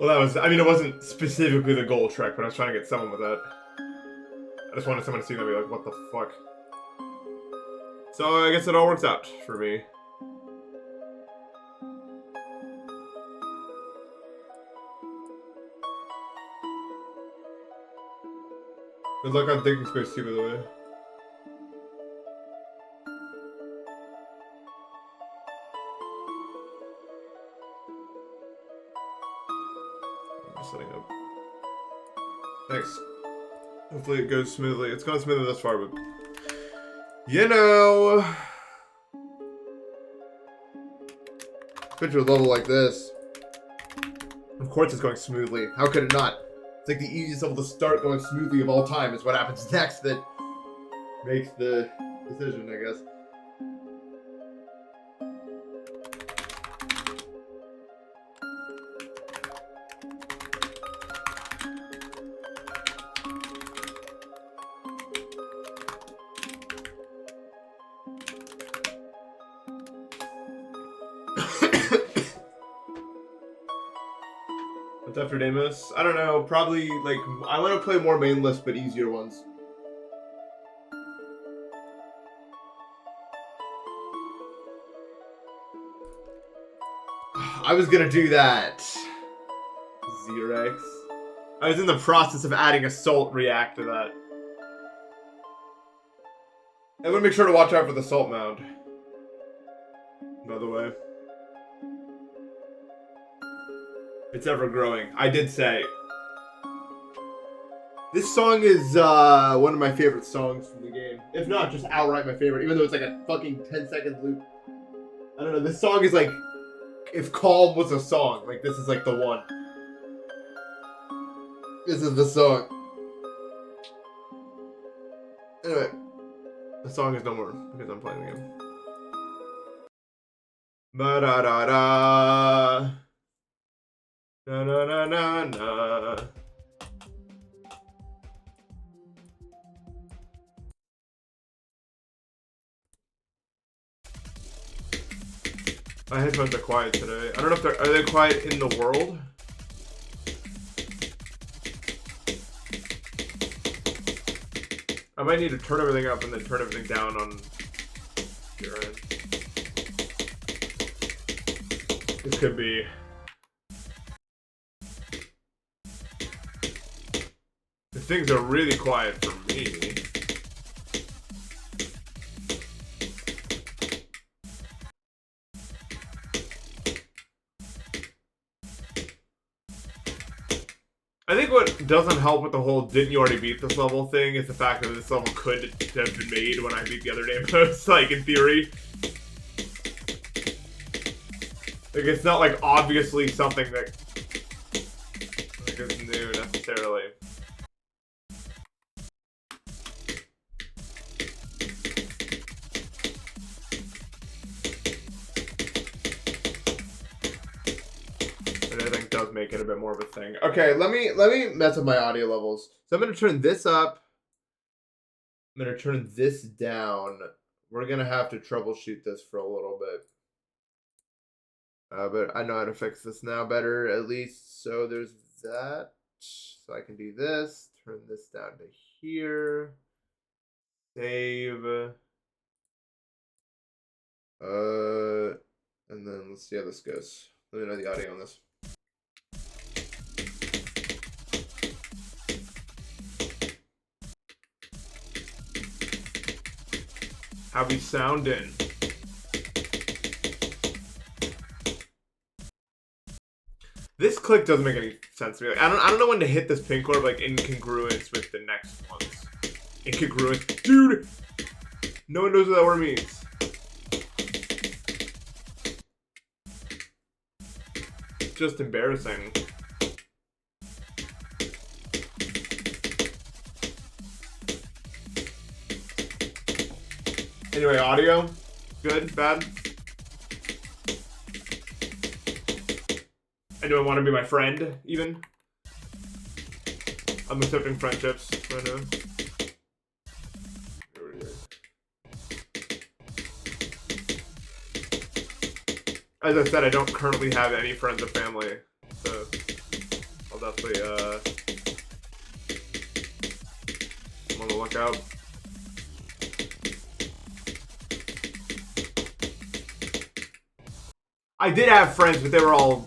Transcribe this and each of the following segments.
Well, that was, I mean, it wasn't specifically the goal trick, but I was trying to get someone with that. I just wanted someone to see that and be like, what the fuck? So I guess it all works out for me. Good luck on thinking space too, by the way. I'm setting up. Thanks. Hopefully it goes smoothly. It's gone smoothly thus far, but you know, especially with a level like this, of course it's going smoothly. How could it not? It's like the easiest level to start going smoothly of all time is what happens next that makes the decision, I guess. What's after Deimos? I don't know. Probably, like, I want to play more main list, but easier ones. I was gonna do that. Xerex. I was in the process of adding Assault React to that. I'm gonna make sure to watch out for the Assault Mound. By the way. It's ever growing. I did say. This song is one of my favorite songs from the game. If not, just outright my favorite. Even though it's like a fucking 10-second loop. I don't know. This song is like, if Calm was a song, like this is like the one. This is the song. Anyway. The song is no more because I'm playing the game. Ba-da-da-da. Na na na na na. My headphones are quiet today. I don't know if are they quiet in the world? I might need to turn everything up and then turn everything down on your end. This could be. The things are really quiet for me. I think what doesn't help with the whole "didn't you already beat this level" thing is the fact that this level could have been made when I beat the other Npesta, like in theory. Like it's not like obviously something that like, is new necessarily. I think does make it a bit more of a thing. Okay, let me mess with my audio levels. So I'm gonna turn this up. I'm gonna turn this down. We're gonna have to troubleshoot this for a little bit. But I know how to fix this now better, at least. So there's that. So I can do this. Turn this down to here. Save. And then let's see how this goes. Let me know the audio on this. How we sounding? This click doesn't make any sense to me. Like, I don't know when to hit this pink orb like incongruence with the next ones. Incongruence, dude. No one knows what that word means. It's just embarrassing. Anyway, audio, good, bad. Anyone want to be my friend, even? I'm accepting friendships right now. As I said, I don't currently have any friends or family, so definitely I'm on the lookout. I did have friends, but they were all,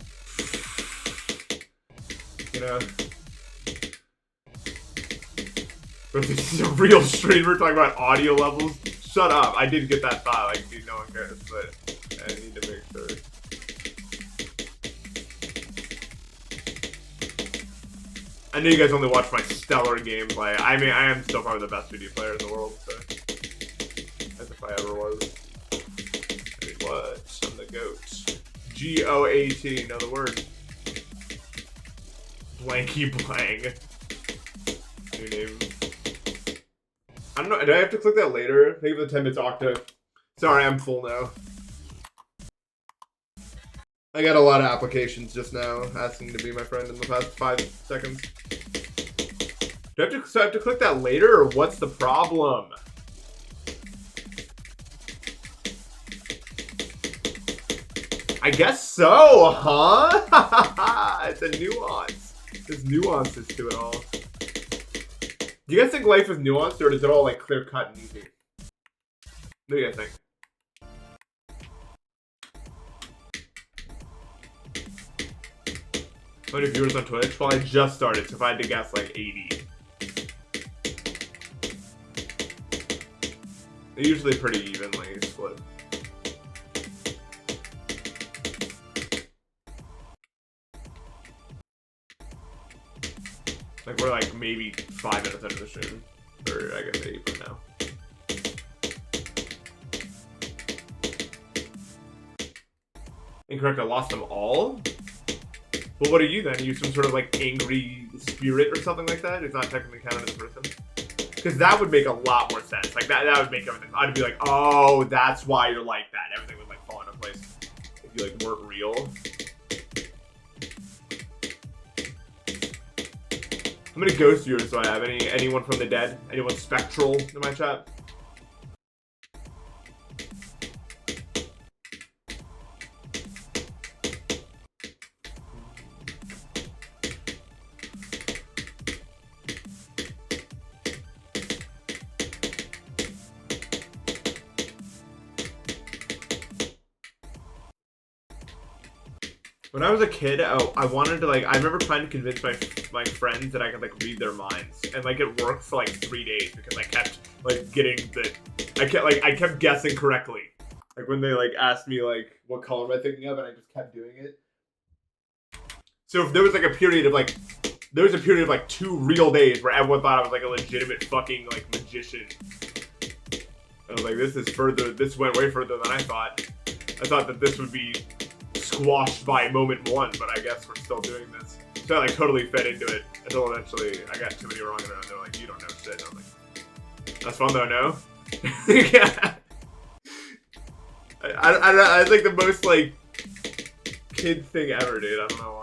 you know. But if this is a real streamer talking about audio levels, shut up. I did get that thought, like, dude, no one cares, but I need to make sure. I know you guys only watch my stellar gameplay. I mean, I am still probably the best video player in the world, so. As if I ever was. I mean, what? I'm the GOAT. GOAT, know the word. Blanky blang. New name. I don't know, do I have to click that later? Think of the 10 minutes octa. Sorry, I'm full now. I got a lot of applications just now asking to be my friend in the past 5 seconds. Do I have to click that later, or what's the problem? I guess so, huh? It's a nuance. There's nuances to it all. Do you guys think life is nuanced, or is it all like clear cut and easy? What do you guys think? How many viewers on Twitch? Well, I just started, so if I had to guess, like 80. They're usually pretty evenly split. Like, we're like maybe 5 minutes into the stream. Or I guess 8 from now. Incorrect, I lost them all? Well, what are you then? Are you some sort of like angry spirit or something like that? It's not technically counted as a person? Because that would make a lot more sense. Like, that would make everything. I'd be like, oh, that's why you're like that. Everything would like fall into place if you like weren't real. How many ghost viewers do I have? Anyone from the dead? Anyone spectral in my chat? When I was a kid, I wanted to like. I remember trying to convince my friends that I could like read their minds, and like it worked for like 3 days because I kept like getting the. I kept guessing correctly, like when they like asked me like what color am I thinking of, and I just kept doing it. So if there was like a period of like, 2 real days where everyone thought I was like a legitimate fucking like magician. I was like, this is further. This went way further than I thought. I thought that this would be squashed by moment 1, but I guess we're still doing this. So I like totally fed into it until eventually I got too many wrong and they're like, you don't know shit. And I'm like, that's fun though, no? Yeah. I think the most like kid thing ever, dude. I don't know why.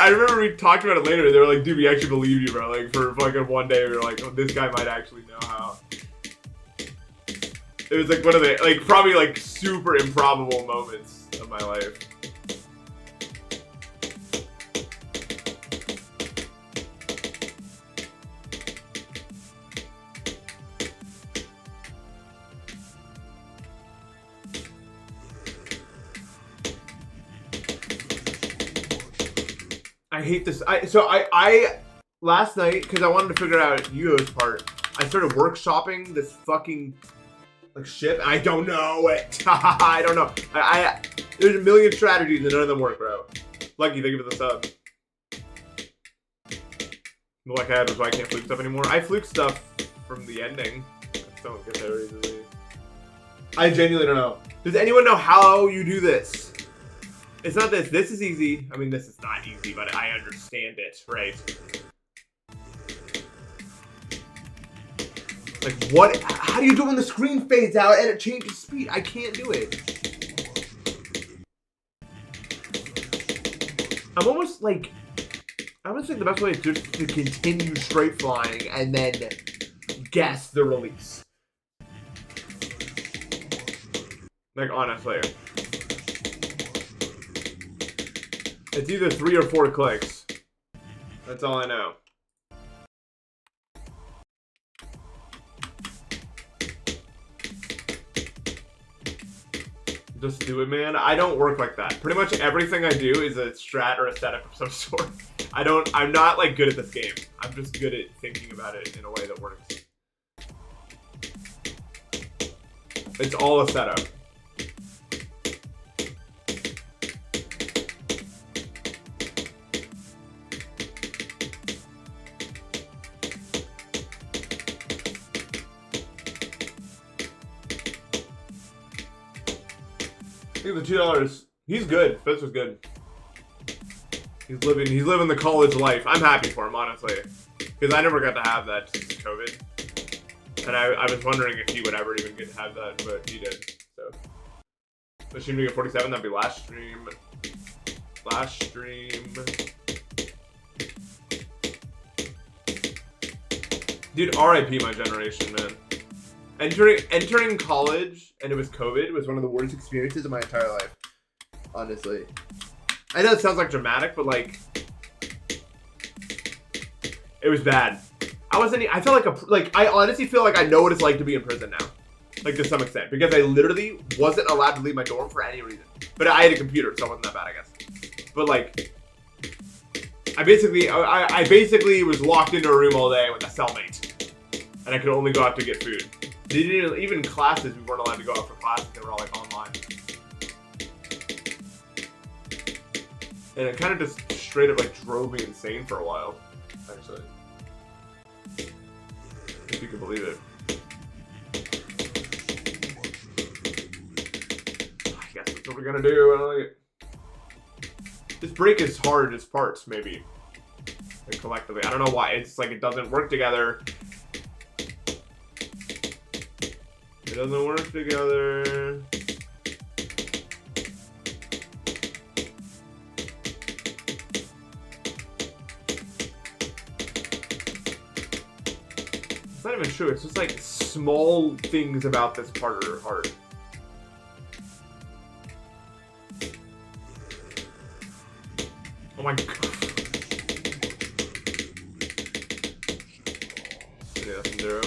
I remember we talked about it later. They were like, dude, we actually believe you, bro. Like, for fucking 1 day, we were like, oh, this guy might actually know how. It was like one of the, like, probably like super improbable moments of my life. I hate this. I last night, because I wanted to figure out Yu's part, I started workshopping this fucking like ship, and I don't know it. I don't know. There's a million strategies and none of them work, bro. Lucky, thank you for the sub. The luck I had was why I can't fluke stuff anymore. I fluke stuff from the ending. I just don't get there easily. I genuinely don't know. Does anyone know how you do this? It's not this. This is easy. I mean, this is not easy, but I understand it, right? Like, what? How do you do it when the screen fades out and it changes speed? I can't do it. I'm almost like... I almost think the best way is just to continue straight flying and then guess the release. Like, honestly. It's either 3 or 4 clicks. That's all I know. Just do it, man. I don't work like that. Pretty much everything I do is a strat or a setup of some sort. I'm not like good at this game. I'm just good at thinking about it in a way that works. It's all a setup. I think the $2. He's good. Fitz was good. He's living the college life. I'm happy for him, honestly, because I never got to have that since COVID, and I was wondering if he would ever even get to have that, but he did. So, assume to get 47. That'd be last stream. Last stream. Dude, RIP my generation, man. Entering college, and it was COVID, was one of the worst experiences of my entire life. Honestly. I know it sounds like dramatic, but like, it was bad. I felt like I honestly feel like I know what it's like to be in prison now. Like, to some extent. Because I literally wasn't allowed to leave my dorm for any reason. But I had a computer, so it wasn't that bad, I guess. But like, I basically was locked into a room all day with a cellmate. And I could only go out to get food. Even classes, we weren't allowed to go out for classes. They were all like online. And it kind of just straight up like drove me insane for a while, actually. If you can believe it. I guess that's what we're gonna do. I don't like it. This break is hard as parts, maybe. Like, collectively. I don't know why. It's like it doesn't work together. It doesn't work together. It's not even true. It's just like small things about this part are hard. Oh my god. Yeah, that's 0.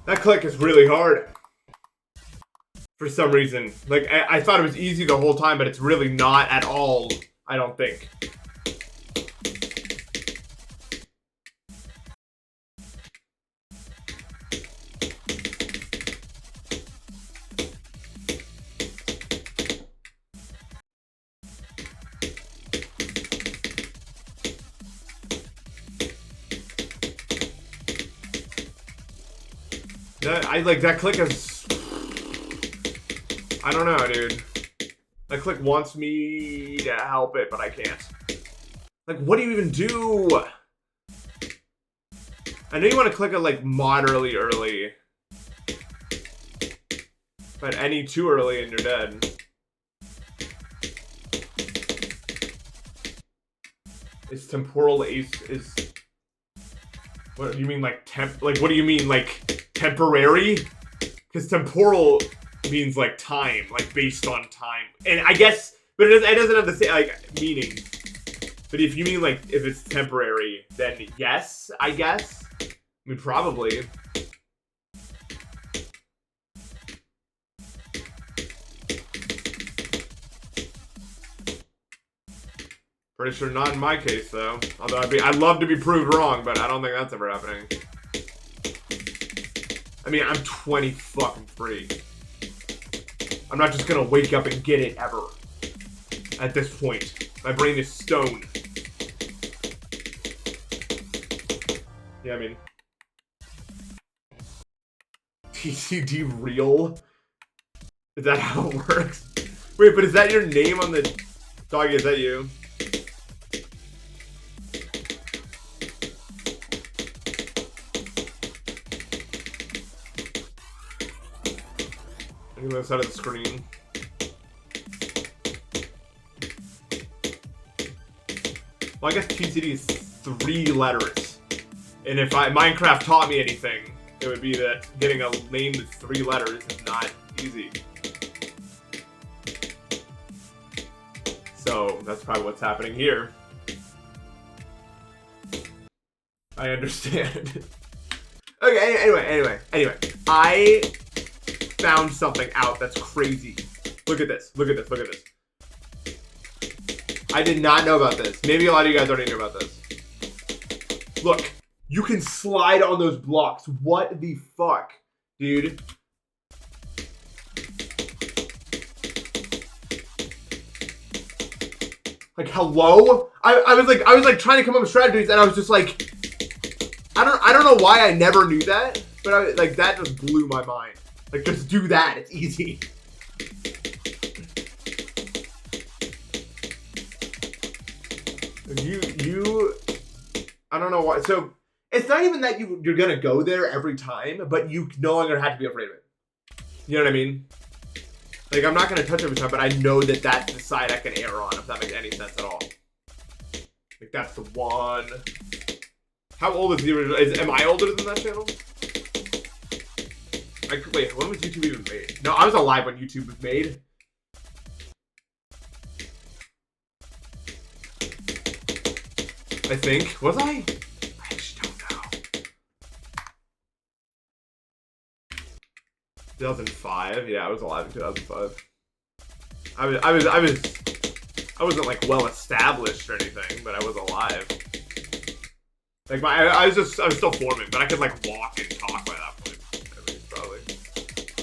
That click is really hard. For some reason. Like, I thought it was easy the whole time, but it's really not at all, I don't think. That click is... I don't know, dude. That click wants me to help it, but I can't. Like, what do you even do? I know you want to click it, like, moderately early. But any too early and you're dead. Is temporal ace... is... What do you mean, like, what do you mean, like, temporary? Because temporal means, like, time, like, based on time. And I guess, but it doesn't have the same, like, meaning. But if you mean, like, if it's temporary, then yes, I guess. I mean, probably. Pretty sure not in my case, though. Although I'd love to be proved wrong, but I don't think that's ever happening. I mean, I'm 20 fucking free. I'm not just gonna wake up and get it ever. At this point. My brain is stone. Yeah, I mean. TCD real? Is that how it works? Wait, but is that your name on the... Doggy, is that you? Look at the other side of the screen. Well, I guess TCD is 3 letters. And if Minecraft taught me anything, it would be that getting a name with 3 letters is not easy. So that's probably what's happening here. I understand. Okay, anyway. I found something out that's crazy. Look at this. I did not know about this. Maybe a lot of you guys already knew about this. Look, you can slide on those blocks. What the fuck, dude? Like, hello? I was like trying to come up with strategies, and I was just like, I don't know why I never knew that, but that just blew my mind. Like, just do that. It's easy. I don't know why. So it's not even that you're gonna go there every time, but you no longer have to be afraid of it. You know what I mean? Like, I'm not gonna touch it every time, but I know that that's the side I can err on, if that makes any sense at all. Like, that's the one. How old is the original? Am I older than that channel? Wait, when was YouTube even made? No, I was alive when YouTube was made. I think. Was I? I actually don't know. 2005? Yeah, I was alive in 2005. I wasn't like well established or anything, but I was alive. Like I was still forming, but I could like walk and talk by that point. At least, probably.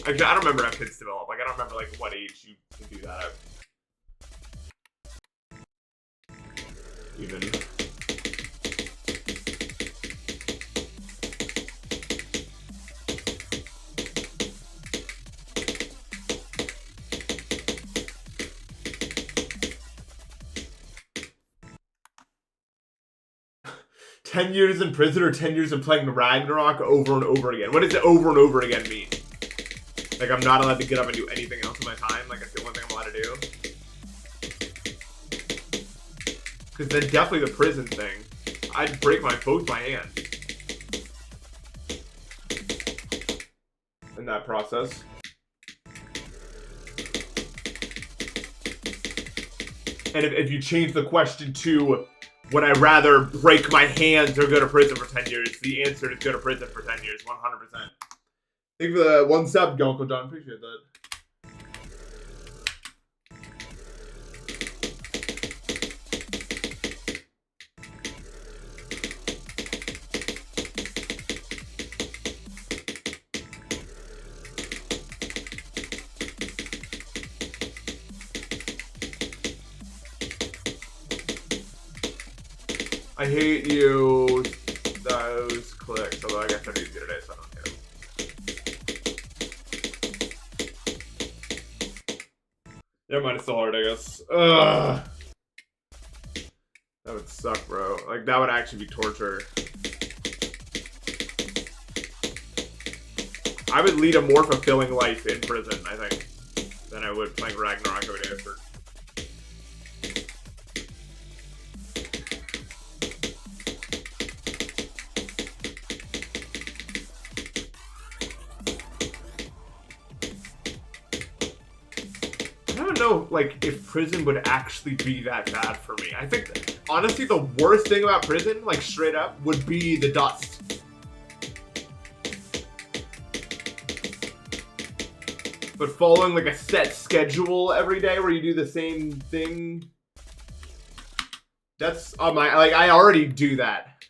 Actually, I don't remember how kids develop. Like, I don't remember like what age you can do that at. Even. 10 years in prison or 10 years of playing Ragnarok over and over again. What does it over and over again mean? Like, I'm not allowed to get up and do anything else in my time? Like, that's the only thing I'm allowed to do? Because then definitely the prison thing. I'd break both my hands. In that process. And if you change the question to, would I rather break my hands or go to prison for 10 years? The answer is go to prison for 10 years, 100%. Thank you for the 1 sub, Uncle John. Appreciate that. I hate you, those clicks, although I guess I need to get today, so I don't hate them. Never mind, it's still hard, I guess. Ugh. That would suck, bro. Like, that would actually be torture. I would lead a more fulfilling life in prison, I think, than I would playing Ragnarok every day for. I don't know, like, if prison would actually be that bad for me. I think, honestly, the worst thing about prison, like, straight up, would be the dust. But following, like, a set schedule every day where you do the same thing, that's on my, like, I already do that.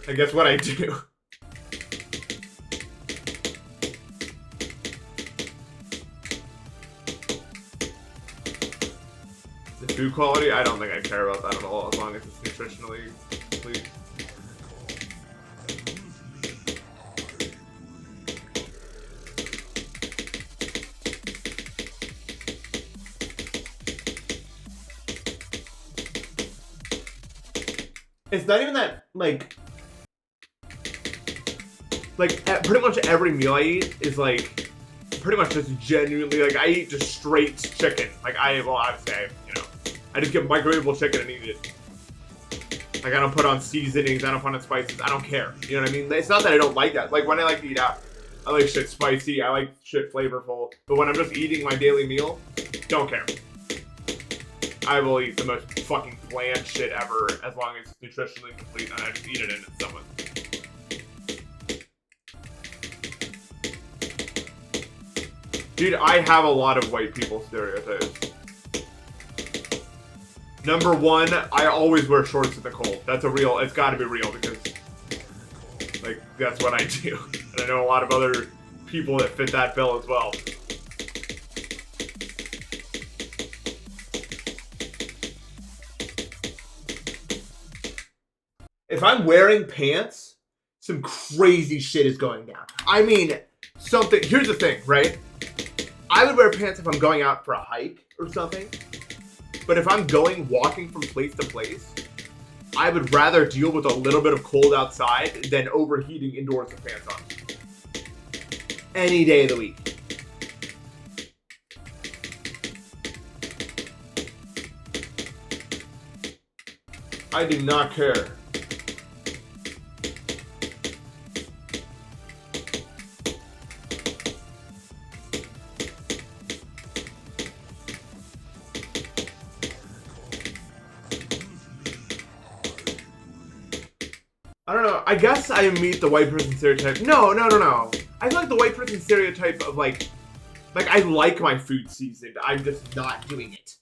I guess what I do. The food quality, I don't think I care about that at all, as long as it's nutritionally complete. It's not even that, like pretty much every meal I eat is, like, pretty much just genuinely, like, I eat just straight chicken. Like, obviously, you know, I just get microwavable chicken and eat it. Like, I don't put on seasonings, I don't put on spices, I don't care. You know what I mean? It's not that I don't like that. Like, when I like to eat out, I like shit spicy, I like shit flavorful. But when I'm just eating my daily meal, don't care. I will eat the most fucking bland shit ever as long as it's nutritionally complete and I just eat it in someone. Dude, I have a lot of white people stereotypes. Number one, I always wear shorts in the cold. That's it's gotta be real because, like, that's what I do. And I know a lot of other people that fit that bill as well. If I'm wearing pants, some crazy shit is going down. I mean, here's the thing, right? I would wear pants if I'm going out for a hike or something. But if I'm walking from place to place, I would rather deal with a little bit of cold outside than overheating indoors with pants on. Any day of the week. I do not care. I don't know. I guess I meet the white person stereotype. No. I like the white person stereotype of like I like my food seasoned. I'm just not doing it.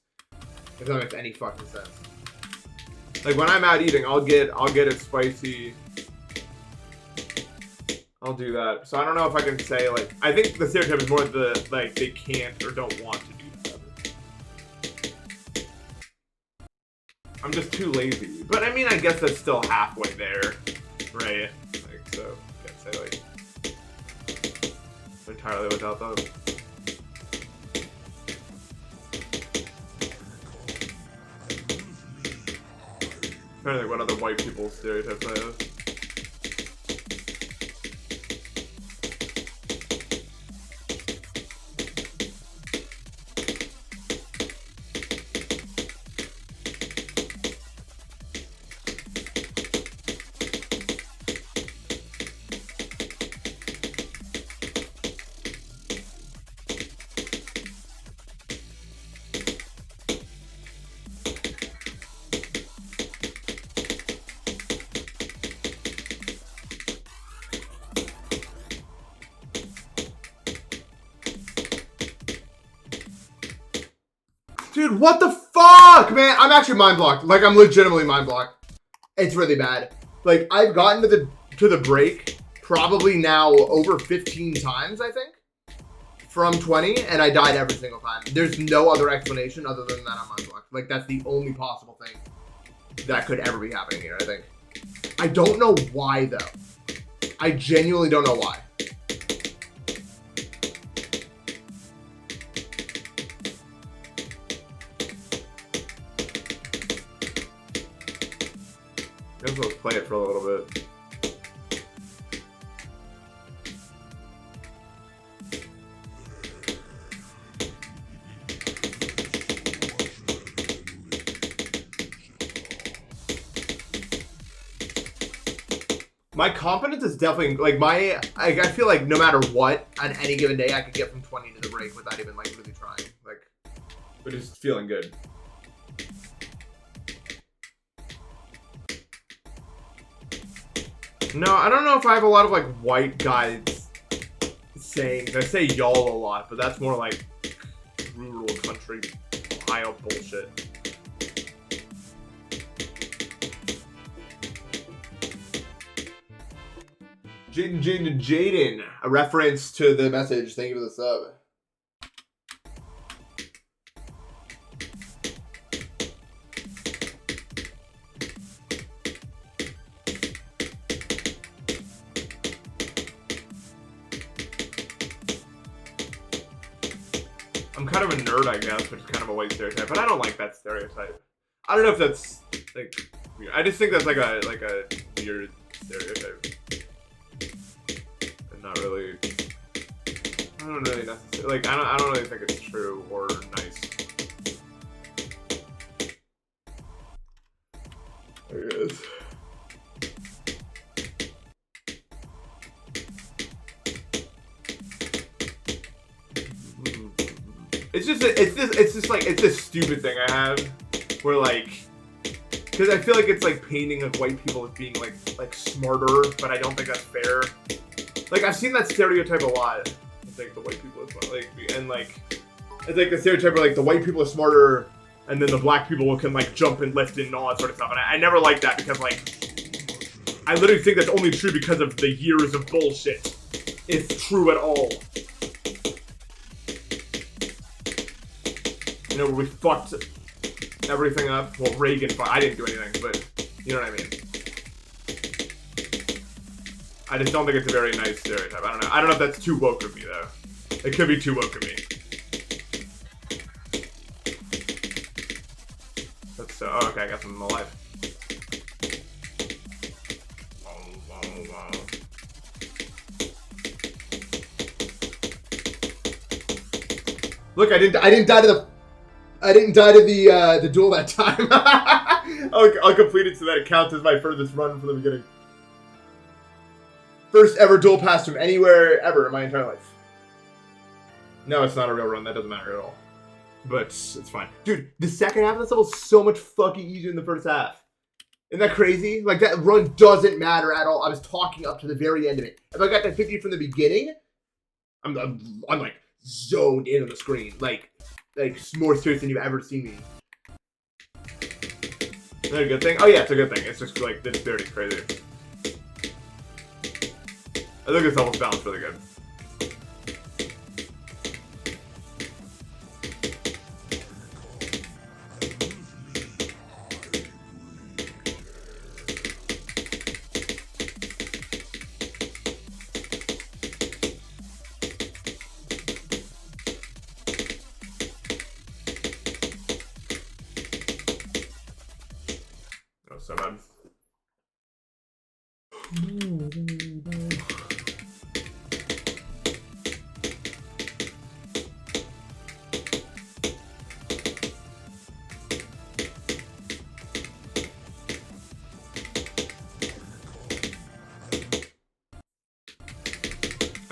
If that makes any fucking sense. Like when I'm out eating, I'll get it spicy. I'll do that. So I don't know if I can say like I think the stereotype is more the like they can't or don't want to do that. I'm just too lazy. But I mean, I guess that's still halfway there, right? Like so, I can't say like entirely without those. I'm trying to think what other white people stereotypes I have. Dude, what the fuck, man? I'm actually mind blocked. Like, I'm legitimately mind blocked. It's really bad. Like, I've gotten to the break probably now over 15 times, I think, from 20, and I died every single time. There's no other explanation other than that I'm mind blocked. Like, that's the only possible thing that could ever be happening here, I think. I don't know why, though. I genuinely don't know why. I guess let's play it for a little bit. My confidence is definitely, like, I feel like no matter what, on any given day, I could get from 20 to the break without even, like, really trying. Like, but just feeling good. No, I don't know if I have a lot of, like, white guys sayings. I say y'all a lot, but that's more like rural country Ohio bullshit. Jaden, a reference to the message. Thank you for the sub. I'm kind of a nerd, I guess, which is kind of a white stereotype, but I don't like that stereotype. I don't know if that's like weird. I just think that's like a weird stereotype. And not really I don't really necessarily, like, I don't really think it's true or nice. There it is. It's this stupid thing I have where, like, because I feel like it's like painting like white people as being like smarter, but I don't think that's fair. Like, I've seen that stereotype a lot. I think the white people are smart, like, and like it's like the stereotype where like the white people are smarter, and then the black people can like jump and lift and all that sort of stuff. And I never liked that because, like, I literally think that's only true because of the years of bullshit, if true at all. You know, where we fucked everything up. Well, Reagan, I didn't do anything, but you know what I mean. I just don't think it's a very nice stereotype. I don't know. I don't know if that's too woke of me, though. It could be too woke of me. That's so. Oh, okay, I got something alive. Look, I didn't die to the duel that time. I'll complete it so that it counts as my furthest run from the beginning. First ever duel pass from anywhere ever in my entire life. No, it's not a real run. That doesn't matter at all. But it's fine. Dude, the second half of this level is so much fucking easier than the first half. Isn't that crazy? Like, that run doesn't matter at all. I was talking up to the very end of it. If I got that 50 from the beginning, I'm like zoned in on the screen. Like more serious than you've ever seen me. Is that a good thing? Oh yeah, it's a good thing. It's just like this is crazy. I think this level's balanced really good. Oh, so bad.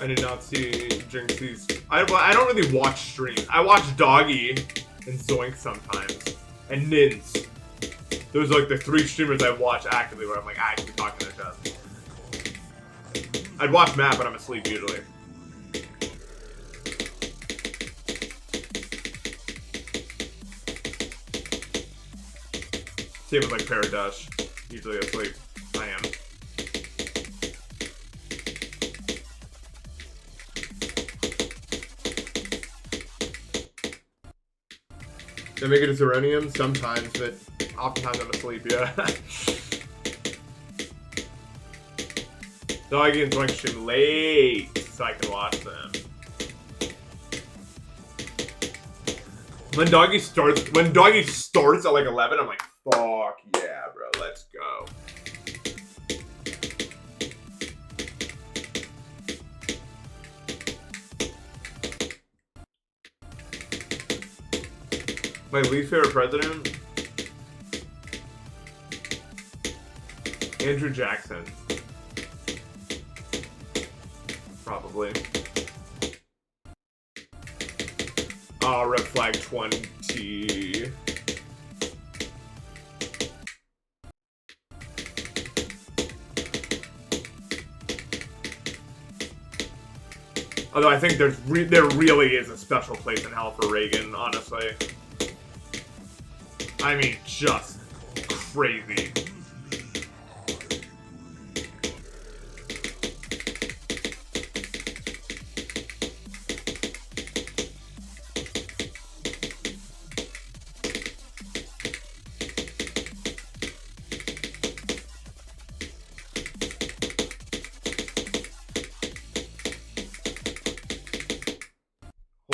I did not see Jinxie's. I don't really watch streams. I watch Doggy and Zoink sometimes, and Nins. Those are like the three streamers I watch actively where I'm like actually talking to their chest. I'd watch Matt, but I'm asleep usually. Same with like Paradash. Usually asleep. I am. They make it a Serenium sometimes, but oftentimes I'm asleep, yeah. Doggy and Zoink stream late so I can watch them. When Doggy starts at like 11, I'm like, fuck yeah, bro, let's go. My least favorite president? Andrew Jackson. Probably. Red flag 20. Although I think there really is a special place in hell for Reagan, honestly. I mean, just crazy.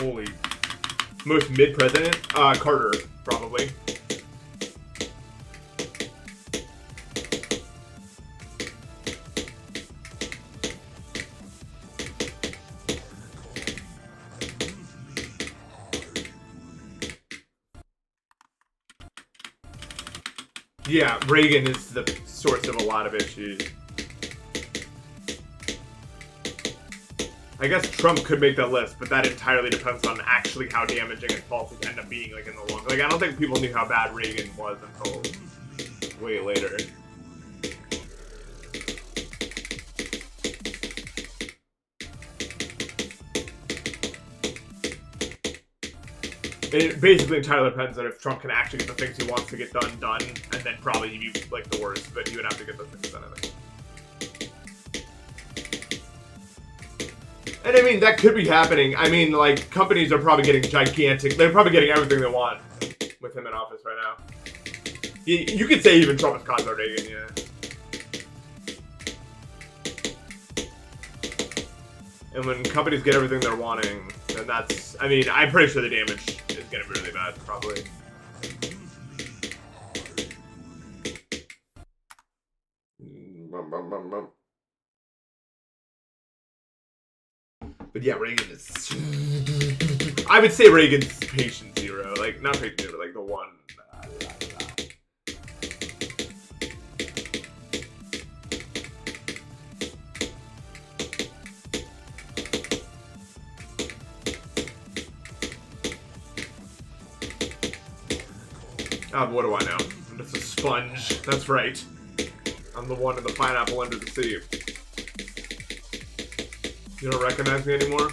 Holy. Most mid-president? Carter, probably. Yeah, Reagan is the source of a lot of issues. I guess Trump could make that list, but that entirely depends on actually how damaging his policies end up being, like, in the long. Like, I don't think people knew how bad Reagan was until way later. It basically entirely depends on if Trump can actually get the things he wants to get done, and then probably he'd be, like, the worst, but he would have to get those things done, I think. And I mean, that could be happening. I mean, like, companies are probably getting gigantic. They're probably getting everything they want with him in office right now. You could say even Trump is caused by Reagan, yeah. And when companies get everything they're wanting, then that's... I mean, I'm pretty sure the damage is going to be really bad, probably. But yeah, Reagan is... I would say Reagan's patient zero. Like, not patient zero, but like the one. What do I know? I'm just a sponge. That's right. I'm the one in the pineapple under the sea. You don't recognize me anymore?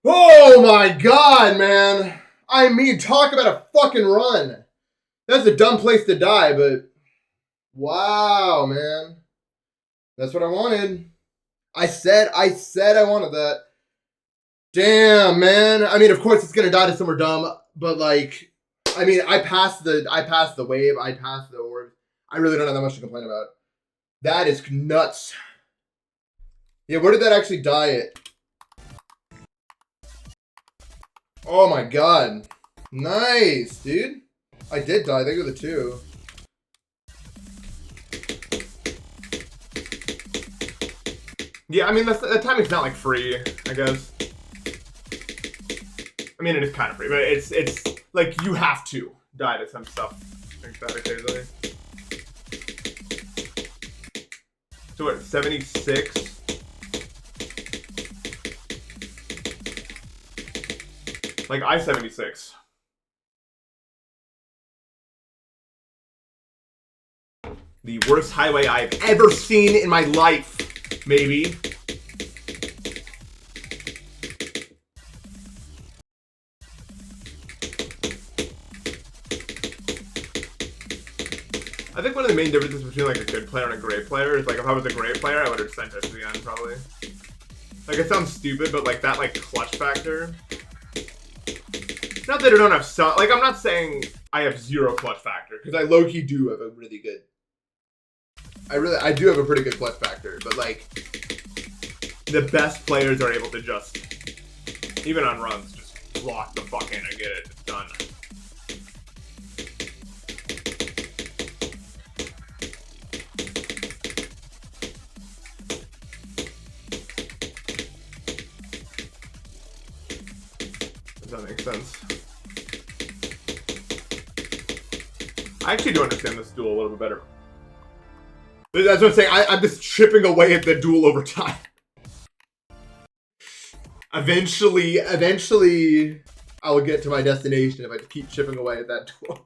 Oh my god, man. I mean, talk about a fucking run. That's a dumb place to die, but wow, man. That's what I wanted. I said I wanted that. Damn, man. I mean, of course it's gonna die to somewhere dumb, but like, I mean, I passed the wave, I passed the orb. I really don't have that much to complain about. That is nuts. Yeah, where did that actually die at? Oh my god. Nice, dude. I did die. They go the 2. Yeah, I mean, that timing's not, like, free, I guess. I mean, it is kind of free, but it's like, you have to die to some stuff like that occasionally. So what, 76? Like, I-76. The worst highway I've ever seen in my life, maybe. I think one of the main differences between, like, a good player and a great player is, like, if I was a great player, I would have sent it to the end, probably. Like, it sounds stupid, but, like, that, like, clutch factor. Not that I don't have some, like, I'm not saying I have 0 clutch factor, because I low-key do have a really good, I do have a pretty good clutch factor, but, like, the best players are able to just, even on runs, just lock the fuck in and get it done. Does that make sense? I actually do understand this duel a little bit better. That's what I'm saying. I'm just chipping away at the duel over time. Eventually, I will get to my destination if I keep chipping away at that duel.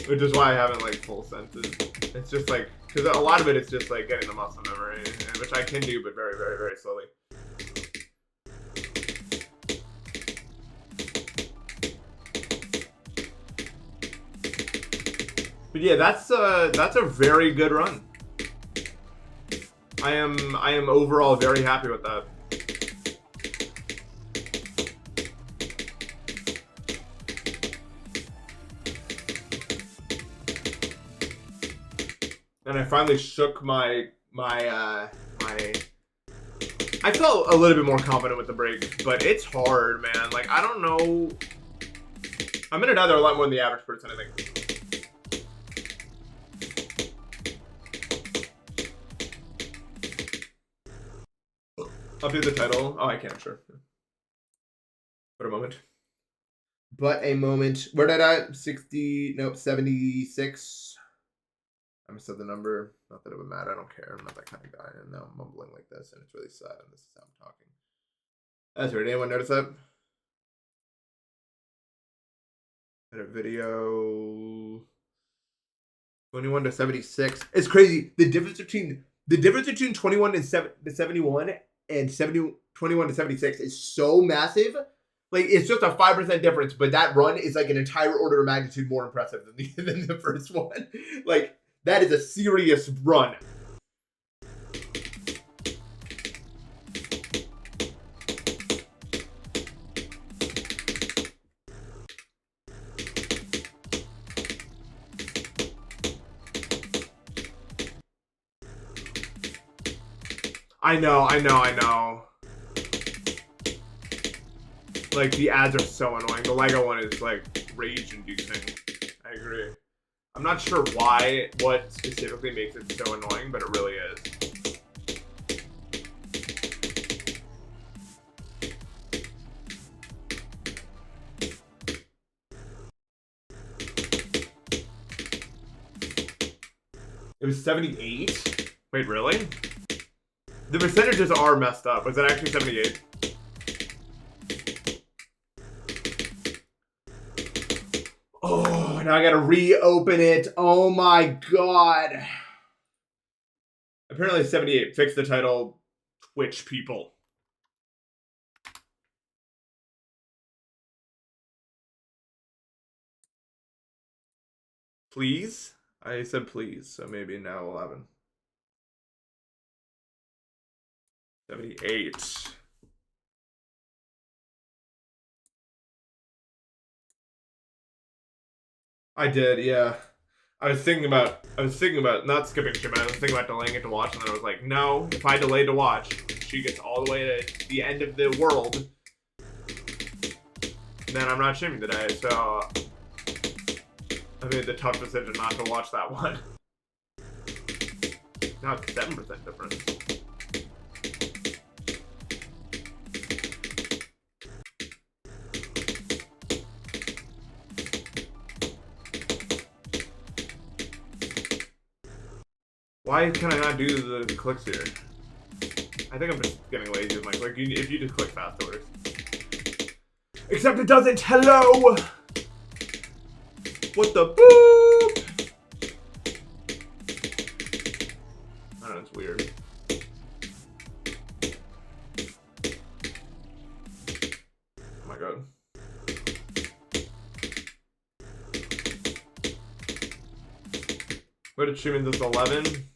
Which is why I haven't like full senses. It's just like, because a lot of it is just like getting the muscle memory, which I can do, but very, very, very slowly. But yeah, that's a very good run. I am overall very happy with that. And I finally shook my I felt a little bit more confident with the break, but it's hard, man. Like, I don't know. I'm in it either a lot more than the average person, I think. Update the title. Oh, I can, sure. But a moment. But a moment. Where did I? 60. Nope, 76. I missaid the number. Not that it would matter. I don't care. I'm not that kind of guy. And now I'm mumbling like this, and it's really sad. And this is how I'm talking. That's weird. Anyone notice that? Edit video. 21 to 76. It's crazy. The difference between 21 to 71 and 21 to 76 is so massive. Like, it's just a 5% difference, but that run is like an entire order of magnitude more impressive than the first one. Like, that is a serious run. I know. Like, the ads are so annoying. The Lego one is, like, rage-inducing. I agree. I'm not sure what specifically makes it so annoying, but it really is. It was 78? Wait, really? The percentages are messed up. Was that actually 78? Oh, now I gotta reopen it. Oh my god. Apparently 78. Fix the title, Twitch people. Please? I said please, so maybe now 11. 78. I did, yeah. I was thinking about not skipping stream. I was thinking about delaying it to watch, and then I was like, no, if I delay to watch, she gets all the way to the end of the world, then I'm not streaming today, so I made the tough decision not to watch that one. Now it's 7% difference. Why can I not do the clicks here? I think I'm just getting lazy with my click. If you just click fast, it works. Except it doesn't. Hello! What the boop? I don't know, it's weird. Oh my god. What achievement is 11?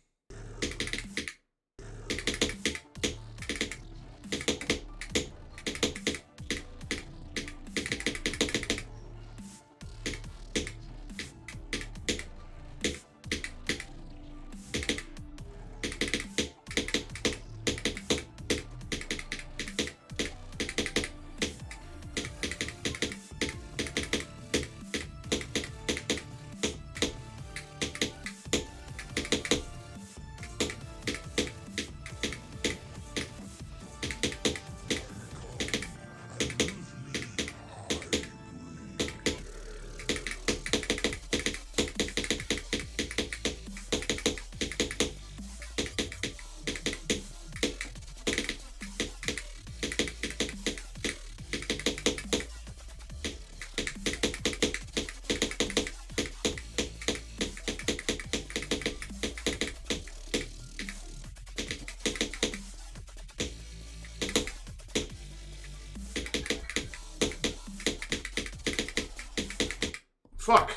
fuck.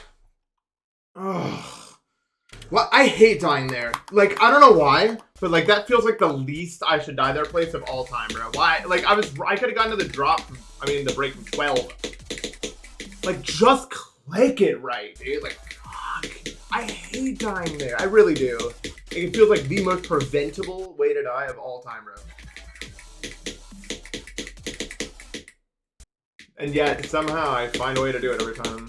Ugh. Well, I hate dying there. Like, I don't know why, but like that feels like the least I should die there place of all time, bro. Why? Like, I could have gotten to the drop from, the break from 12. Like, just click it right, dude. Like, fuck. I hate dying there. I really do. It feels like the most preventable way to die of all time, bro. And yet, somehow, I find a way to do it every time.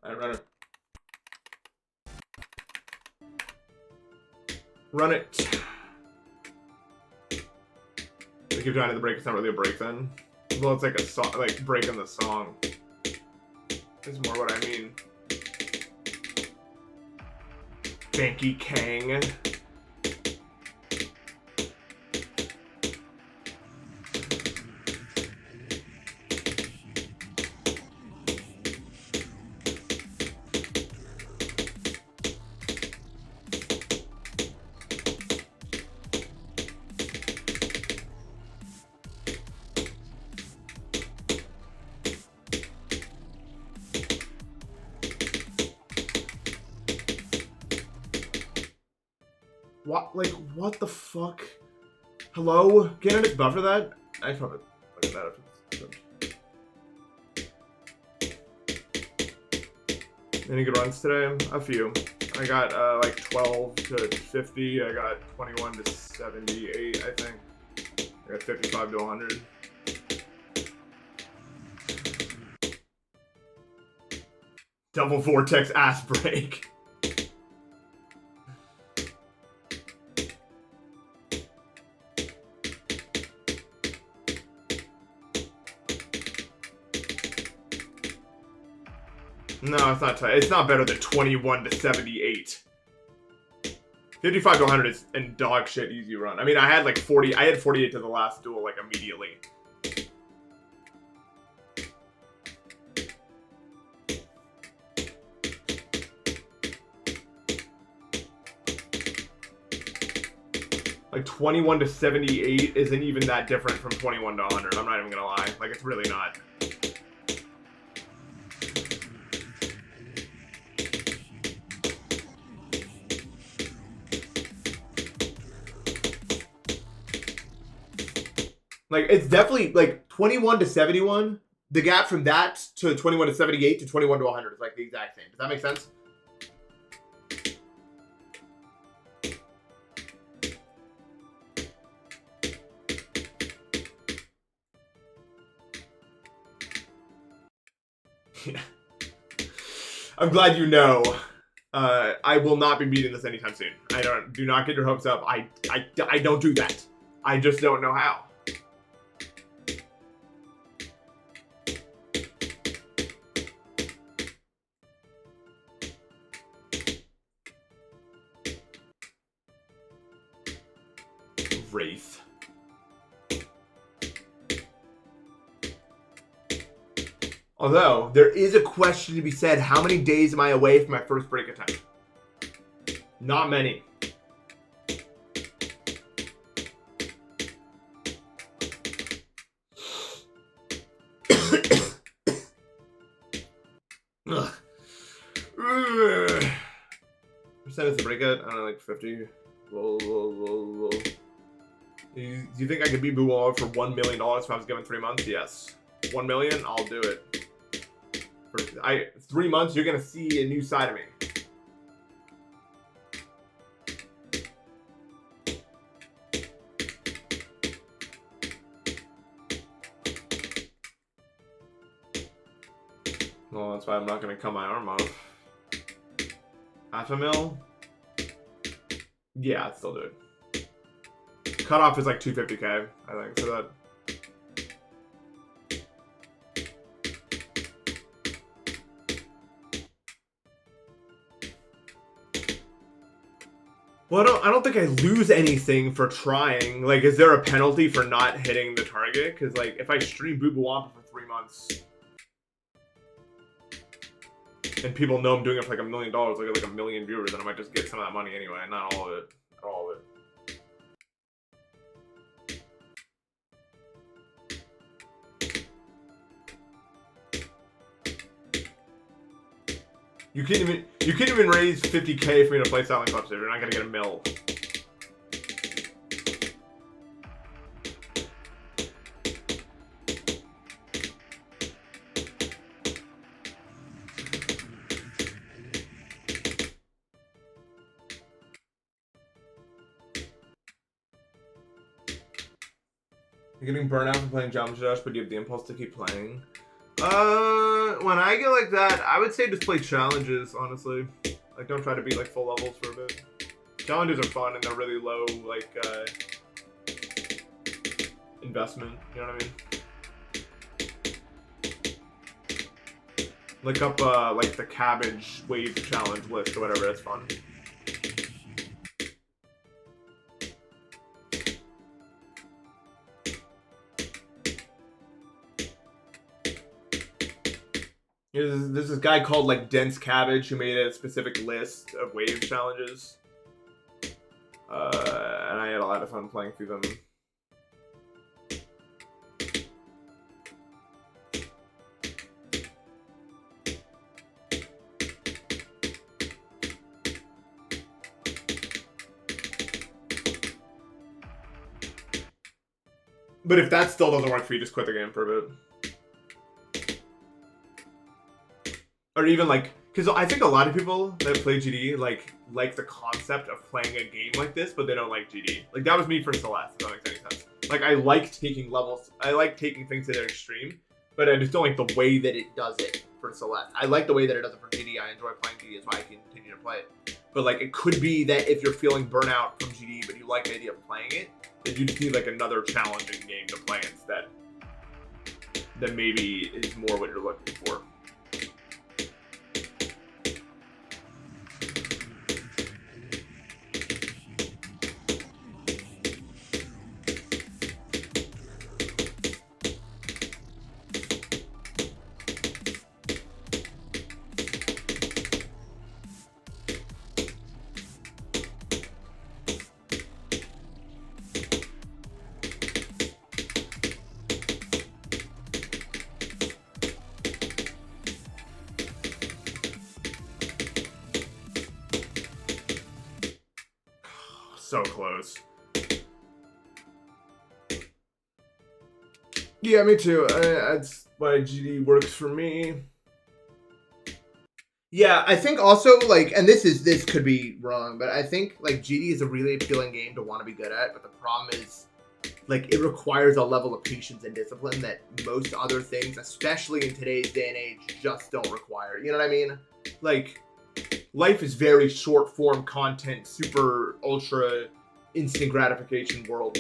Alright, run it. Run it. I keep trying to the break. It's not really a break then. Well, it's like a song, like breaking the song. Is more what I mean. Banky Kang. What? Like, what the fuck? Hello? Can I just buffer that? I probably look at that if Any good runs today? A few. I got like 12 to 50. I got 21 to 78, I think. I got 55 to 100. Double vortex ass break. No, it's not tight. It's not better than 21 to 78. 55 to 100 is in dog shit easy run. I mean, I had like 40. I had 48 to the last duel like immediately. Like 21 to 78 isn't even that different from 21 to 100. I'm not even gonna lie. Like, it's really not. Like, it's definitely, like, 21 to 71, the gap from that to 21 to 78 to 21 to 100 is, like, the exact same. Does that make sense? Yeah. I'm glad you know. I will not be beating this anytime soon. Do not get your hopes up. I don't do that. I just don't know how. Wraith. Although, there is a question to be said, how many days am I away from my first break attempt? Not many. Percent is the break it? I don't know, like 50. Lol. Do you think I could beat Boo for $1 million if I was given 3 months? Yes. 1 million? I'll do it. For 3 months, you're gonna see a new side of me. Well, that's why I'm not gonna cut my arm off. Half a mil? Yeah, I'd still do it. Cutoff is like 250k, I think, for that. Well, I don't think I lose anything for trying. Like, is there a penalty for not hitting the target? Because, like, if I stream Boo Boo Wampa for 3 months, and people know I'm doing it for like $1 million, I get like 1 million viewers, then I might just get some of that money anyway. Not all of it. Not all of it. You couldn't even raise 50K for me to play Silent Club, so you're not gonna get a mill. You're getting burnt out from playing Geometry Dash, but you have the impulse to keep playing. When I get like that, I would say just play challenges, honestly. Like, don't try to beat like full levels for a bit. Challenges are fun and they're really low, like, investment, you know what I mean? Look up, like the cabbage wave challenge list or whatever, that's fun. There's this guy called like Dense Cabbage who made a specific list of wave challenges. And I had a lot of fun playing through them. But if that still doesn't work for you, just quit the game for a bit. Or even like, because I think a lot of people that play GD like the concept of playing a game like this, but they don't like GD. Like that was me for Celeste, if that makes any sense. Like I like taking levels, I like taking things to their extreme, but I just don't like the way that it does it for Celeste. I like the way that it does it for GD. I enjoy playing GD, that's why I continue to play it. But like it could be that if you're feeling burnout from GD, but you like the idea of playing it, then you just need like another challenging game to play instead. That maybe is more what you're looking for. So close. Yeah, me too. That's why GD works for me. Yeah, I think also like, and this could be wrong, but I think like GD is a really appealing game to want to be good at. But the problem is, like, it requires a level of patience and discipline that most other things, especially in today's day and age, just don't require. You know what I mean? Like, life is very short form content, super ultra instant gratification world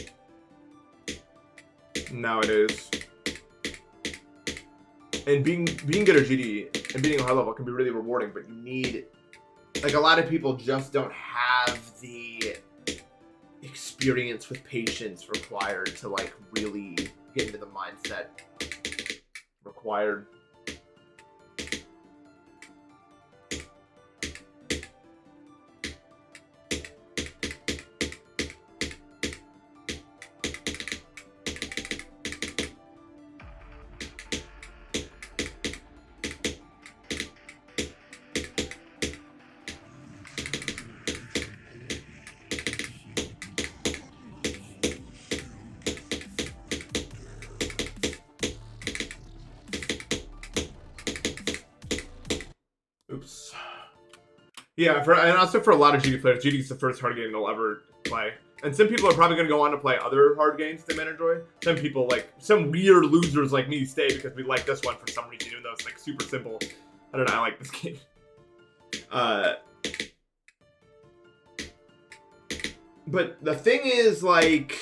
nowadays. And being good at GD and being a high level can be really rewarding, but you need, like, a lot of people just don't have the experience with patience required to like really get into the mindset required. Oops. Yeah, and also for a lot of GD players, GD is the first hard game they'll ever play. And some people are probably going to go on to play other hard games they might enjoy. Some people, like, some weird losers like me stay because we like this one for some reason, even though it's, like, super simple. I don't know, I like this game. But the thing is, like,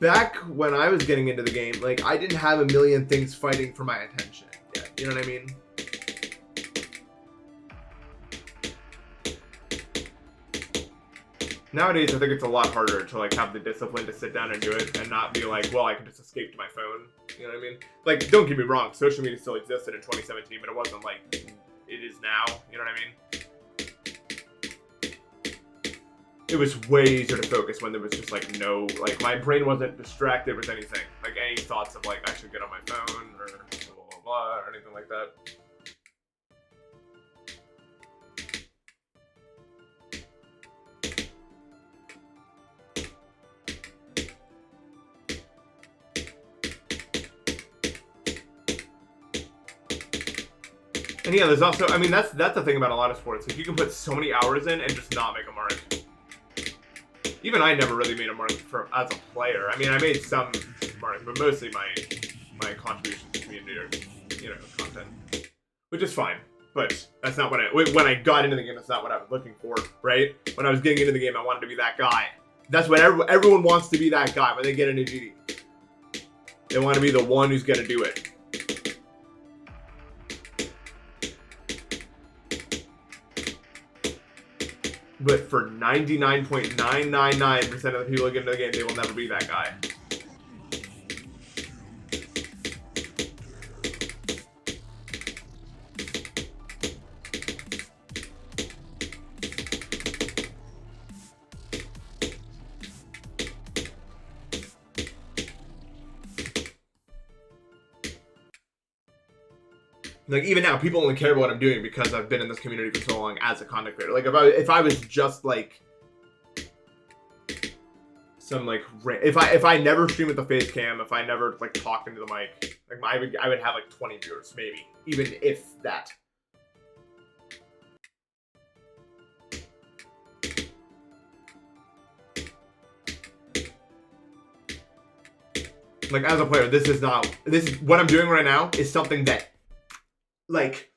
back when I was getting into the game, like, I didn't have a million things fighting for my attention yet. You know what I mean? Nowadays, I think it's a lot harder to like have the discipline to sit down and do it and not be like, well, I can just escape to my phone. You know what I mean? Like, don't get me wrong, social media still existed in 2017, but it wasn't like it is now. You know what I mean? It was way easier to focus when there was just like no, like my brain wasn't distracted with anything. Like any thoughts of like I should get on my phone or blah, blah, blah, or anything like that. And yeah, there's also, I mean, that's the thing about a lot of sports. Like, you can put so many hours in and just not make a mark. Even I never really made a mark as a player. I mean, I made some mark, but mostly my contributions to community or, you know, content, which is fine. But that's not what when I got into the game, that's not what I was looking for, right? When I was getting into the game, I wanted to be that guy. That's what everyone wants to be, that guy when they get into GD. They want to be the one who's gonna do it. But for 99.999% of the people who get into the game, they will never be that guy. Like, even now, people only care about what I'm doing because I've been in this community for so long as a content creator. Like, if I was just, like, some, like, if I never stream with the face cam, if I never, like, talked into the mic, like, I would have, like, 20 viewers, maybe. Even if that. Like, as a player, what I'm doing right now is something that, like,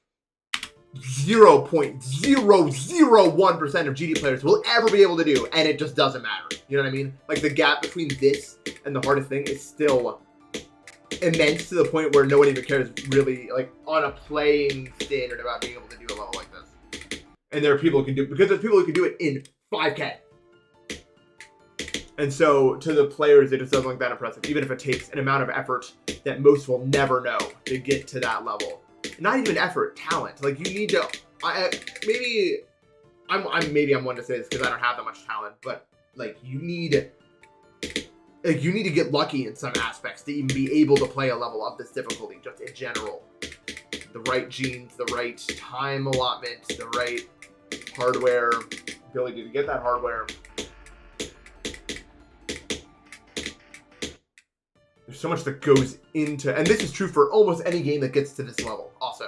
0.001% of GD players will ever be able to do, and it just doesn't matter. You know what I mean? Like, the gap between this and the hardest thing is still immense to the point where no one even cares really, like, on a playing standard about being able to do a level like this. And there are people who can do it, because there's people who can do it in 5K. And so, to the players, it just doesn't look that impressive, even if it takes an amount of effort that most will never know to get to that level. Not even effort, talent. Like, you need to. Maybe I'm one to say this because I don't have that much talent, but like, you need to get lucky in some aspects to even be able to play a level of this difficulty, just in general. The right genes, the right time allotment, the right hardware, ability to get that hardware. There's so much that goes into, and this is true for almost any game that gets to this level, also.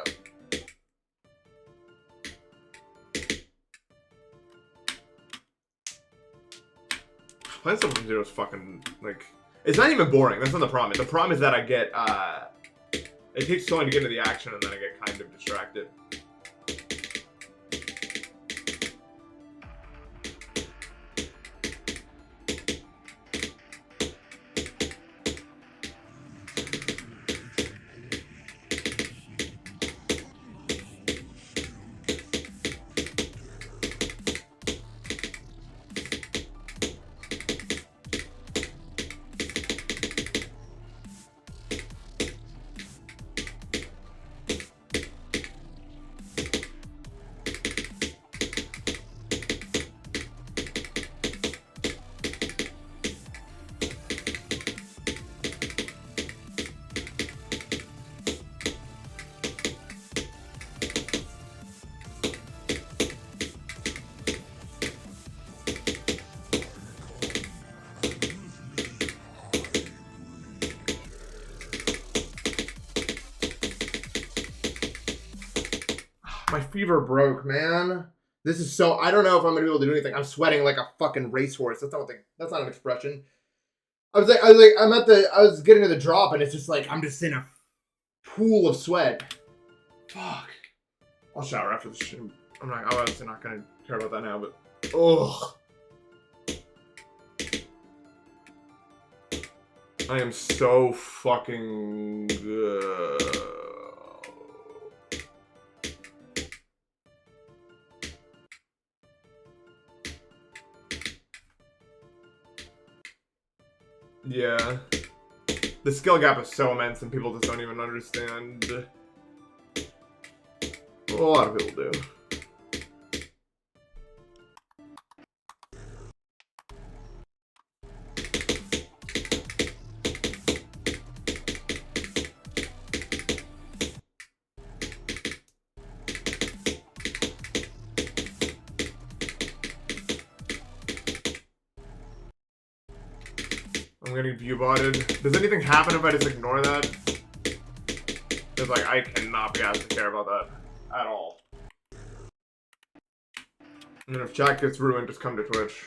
Playing stuff from zero is fucking, like, it's not even boring. That's not the problem. The problem is that I get, it takes so long to get into the action, and then I get kind of distracted. My fever broke, man. This is so, I don't know if I'm gonna be able to do anything. I'm sweating like a fucking racehorse. That's not an expression. I was getting to the drop, and it's just like, I'm just in a pool of sweat. Fuck. I'll shower after the stream. I'm obviously not gonna care about that now, but, ugh. I am so fucking good. Yeah. The skill gap is so immense and people just don't even understand. A lot of people do. I'm getting view botted. Does anything happen if I just ignore that? Because, like, I cannot be asked to care about that at all. And if chat gets ruined, just come to Twitch.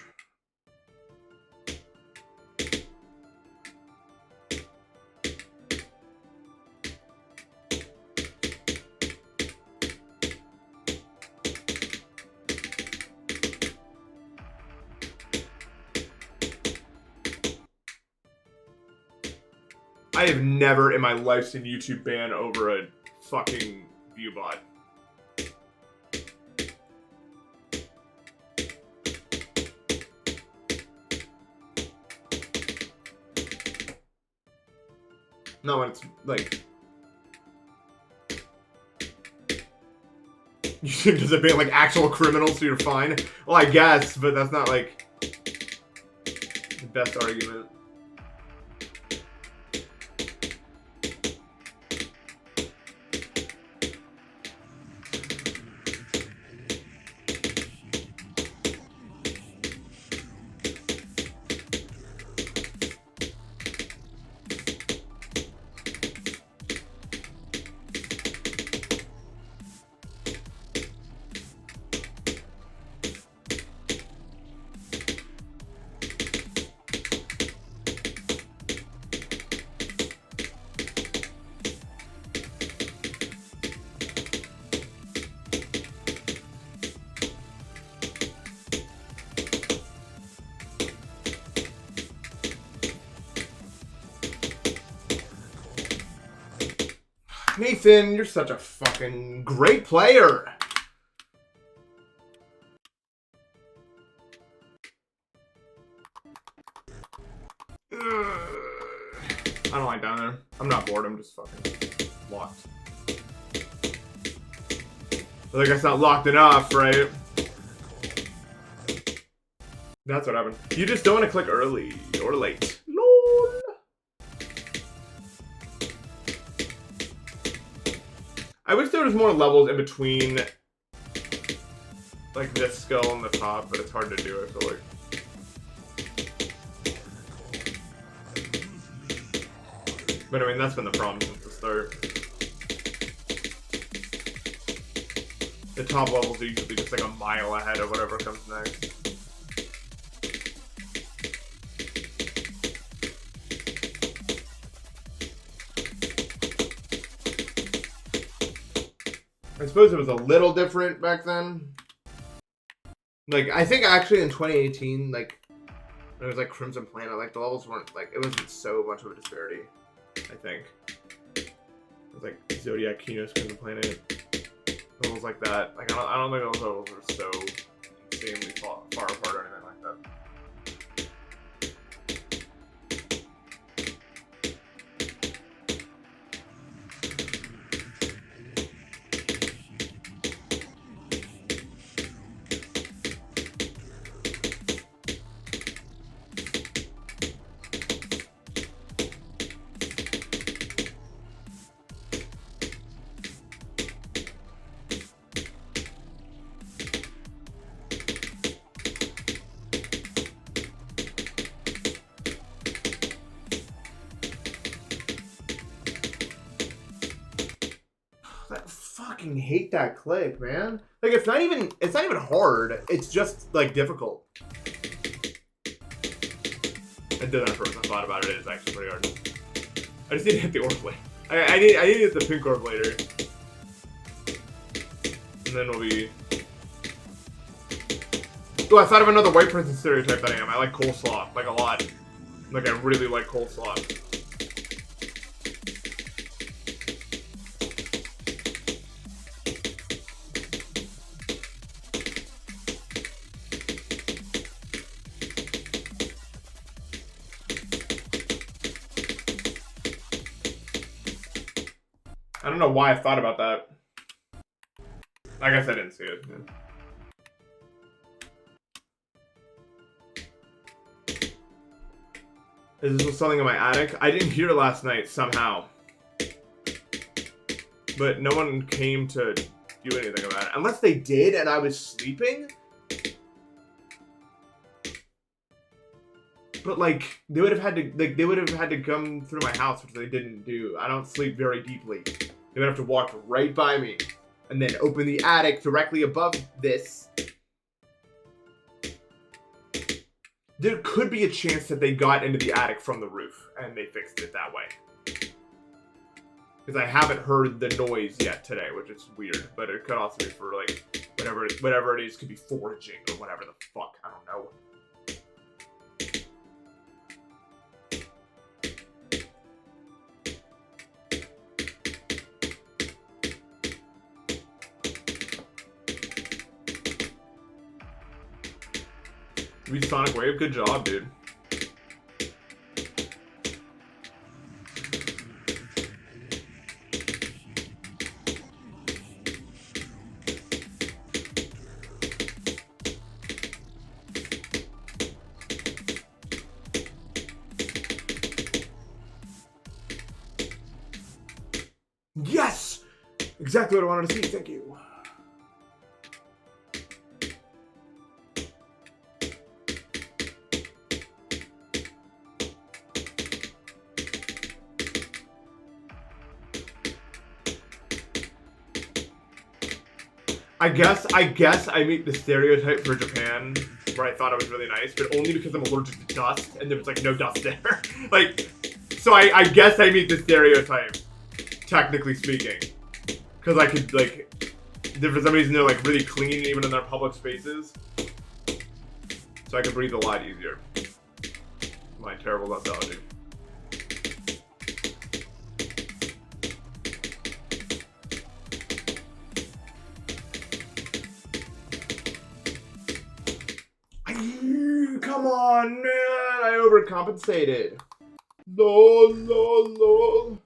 I have never in my life seen YouTube ban over a fucking view bot. No, when it's like... You think does it ban like actual criminals so you're fine? Well, I guess, but that's not like the best argument. Nathan, you're such a fucking great player. I don't like down there. I'm not bored, I'm just fucking locked. I think it's not locked enough, right? That's what happened. You just don't want to click early or late. LOL. I wish there was more levels in between, like this skull and the top, but it's hard to do, I feel like. But I mean, that's been the problem since the start. The top levels are usually just like a mile ahead of whatever comes next. I suppose it was a little different back then. Like, I think actually in 2018, like, when it was like Crimson Planet, like, the levels weren't, like, it wasn't so much of a disparity, I think. It was like Zodiac, Kinos, Crimson Planet, levels like that. Like, I don't think those levels were so insanely far apart or anything like that. Hate that click, man. Like, it's not even hard. It's just like difficult. I did that first. I thought about it. It's actually pretty hard. I just need to hit the orb blade. I need to hit the pink orb later, and then we'll be. Oh, I thought of another white person stereotype that I am. I like coleslaw, like a lot. Like, I really like coleslaw. I don't know why I thought about that. I guess I didn't see it. Yeah. Is this something in my attic? I didn't hear last night somehow. But no one came to do anything about it. Unless they did and I was sleeping. But like, they would have had to come through my house, which they didn't do. I don't sleep very deeply. They would have to walk right by me. and then open the attic directly above this, there could be a chance that they got into the attic from the roof and they fixed it that way. Because I haven't heard the noise yet today, which is weird, but it could also be for like whatever it is, could be foraging or whatever the fuck. I don't know. We Sonic Wave, good job, dude. Yes! Exactly what I wanted to see, thank you. I guess I meet the stereotype for Japan where I thought it was really nice, but only because I'm allergic to dust and there was like no dust there. Like, so I guess I meet the stereotype, technically speaking. Because I could, like, for some reason they're like really clean even in their public spaces. So I could breathe a lot easier. My terrible dust allergy. Come on, man! I overcompensated. Lol, lol, lol.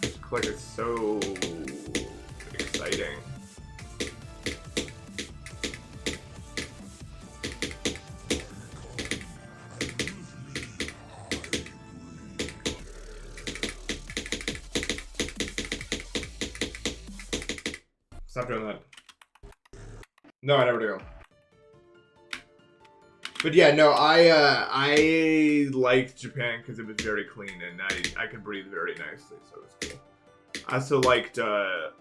This click is so exciting. Stop doing that. No, I never do. But yeah, no, I liked Japan because it was very clean and I could breathe very nicely, so it was cool. I also liked the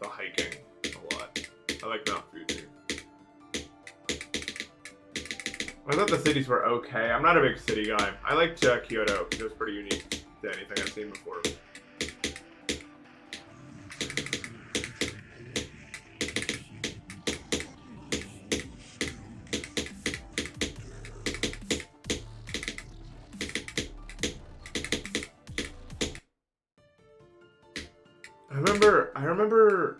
hiking a lot. I like Mount Fuji. I thought the cities were okay. I'm not a big city guy. I liked Kyoto. It was pretty unique to anything I've seen before. I remember,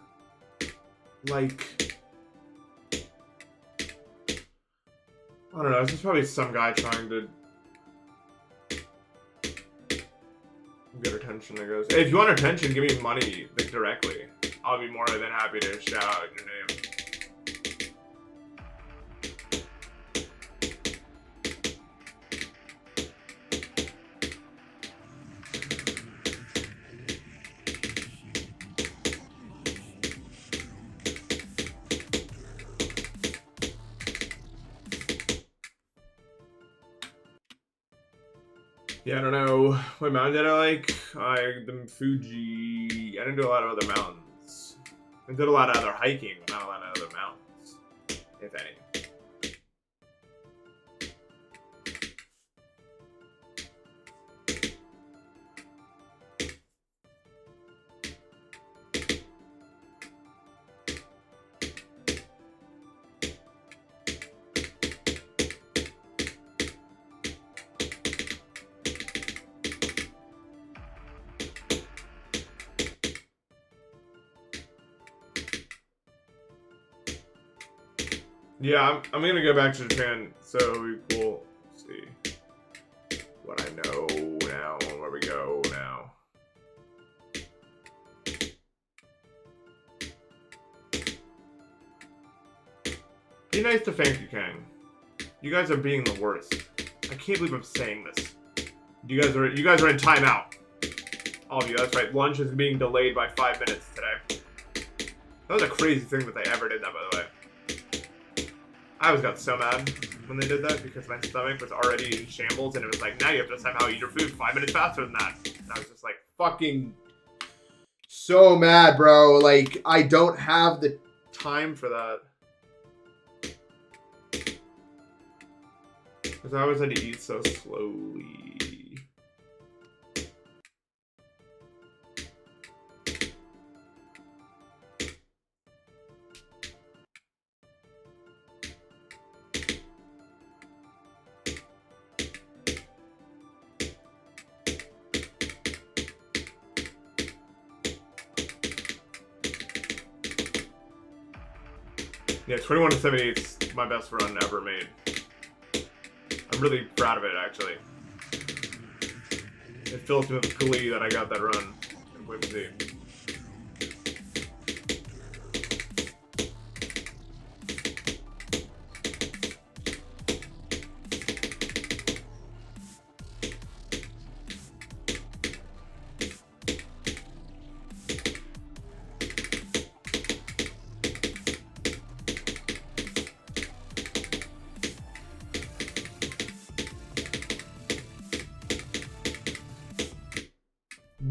like, I don't know, this is probably some guy trying to get attention, I guess. Hey, if you want attention, give me money, like, directly. I'll be more than happy to shout out your name. Yeah, I don't know. What mountain did I like? The Fuji. I didn't do a lot of other mountains. I did a lot of other hiking, but not a lot of other mountains, if any. Yeah, I'm gonna go back to Japan, so we'll see what I know now, where we go now. Be nice to Thank You Kang. You guys are being the worst. I can't believe I'm saying this. You guys are in timeout. All of you, that's right. Lunch is being delayed by 5 minutes today. That was a crazy thing that they ever did that, by the way. I always got so mad when they did that because my stomach was already in shambles and it was like, now you have to somehow eat your food 5 minutes faster than that. And I was just like, fucking so mad, bro. Like, I don't have the time for that. Because I always had to eat so slowly. Yeah, 21-78 is my best run ever made. I'm really proud of it, actually. It fills me with glee that I got that run. Wait and see.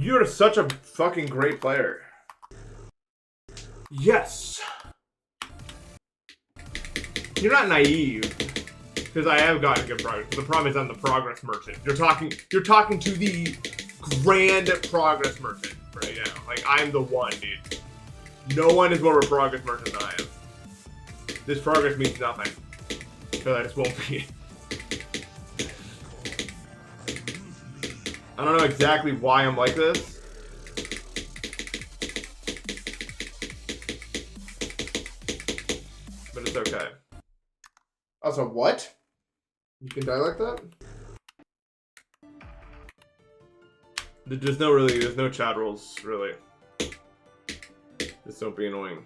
You're such a fucking great player. Yes. You're not naive. Because I have gotten good progress. The problem is I'm the progress merchant. You're talking to the grand progress merchant right now. Like, I'm the one, dude. No one is more of a progress merchant than I am. This progress means nothing. Because I just won't be. I don't know exactly why I'm like this. But it's okay. Also, what? You can die like that? There's no chat rules, really. Just don't be annoying.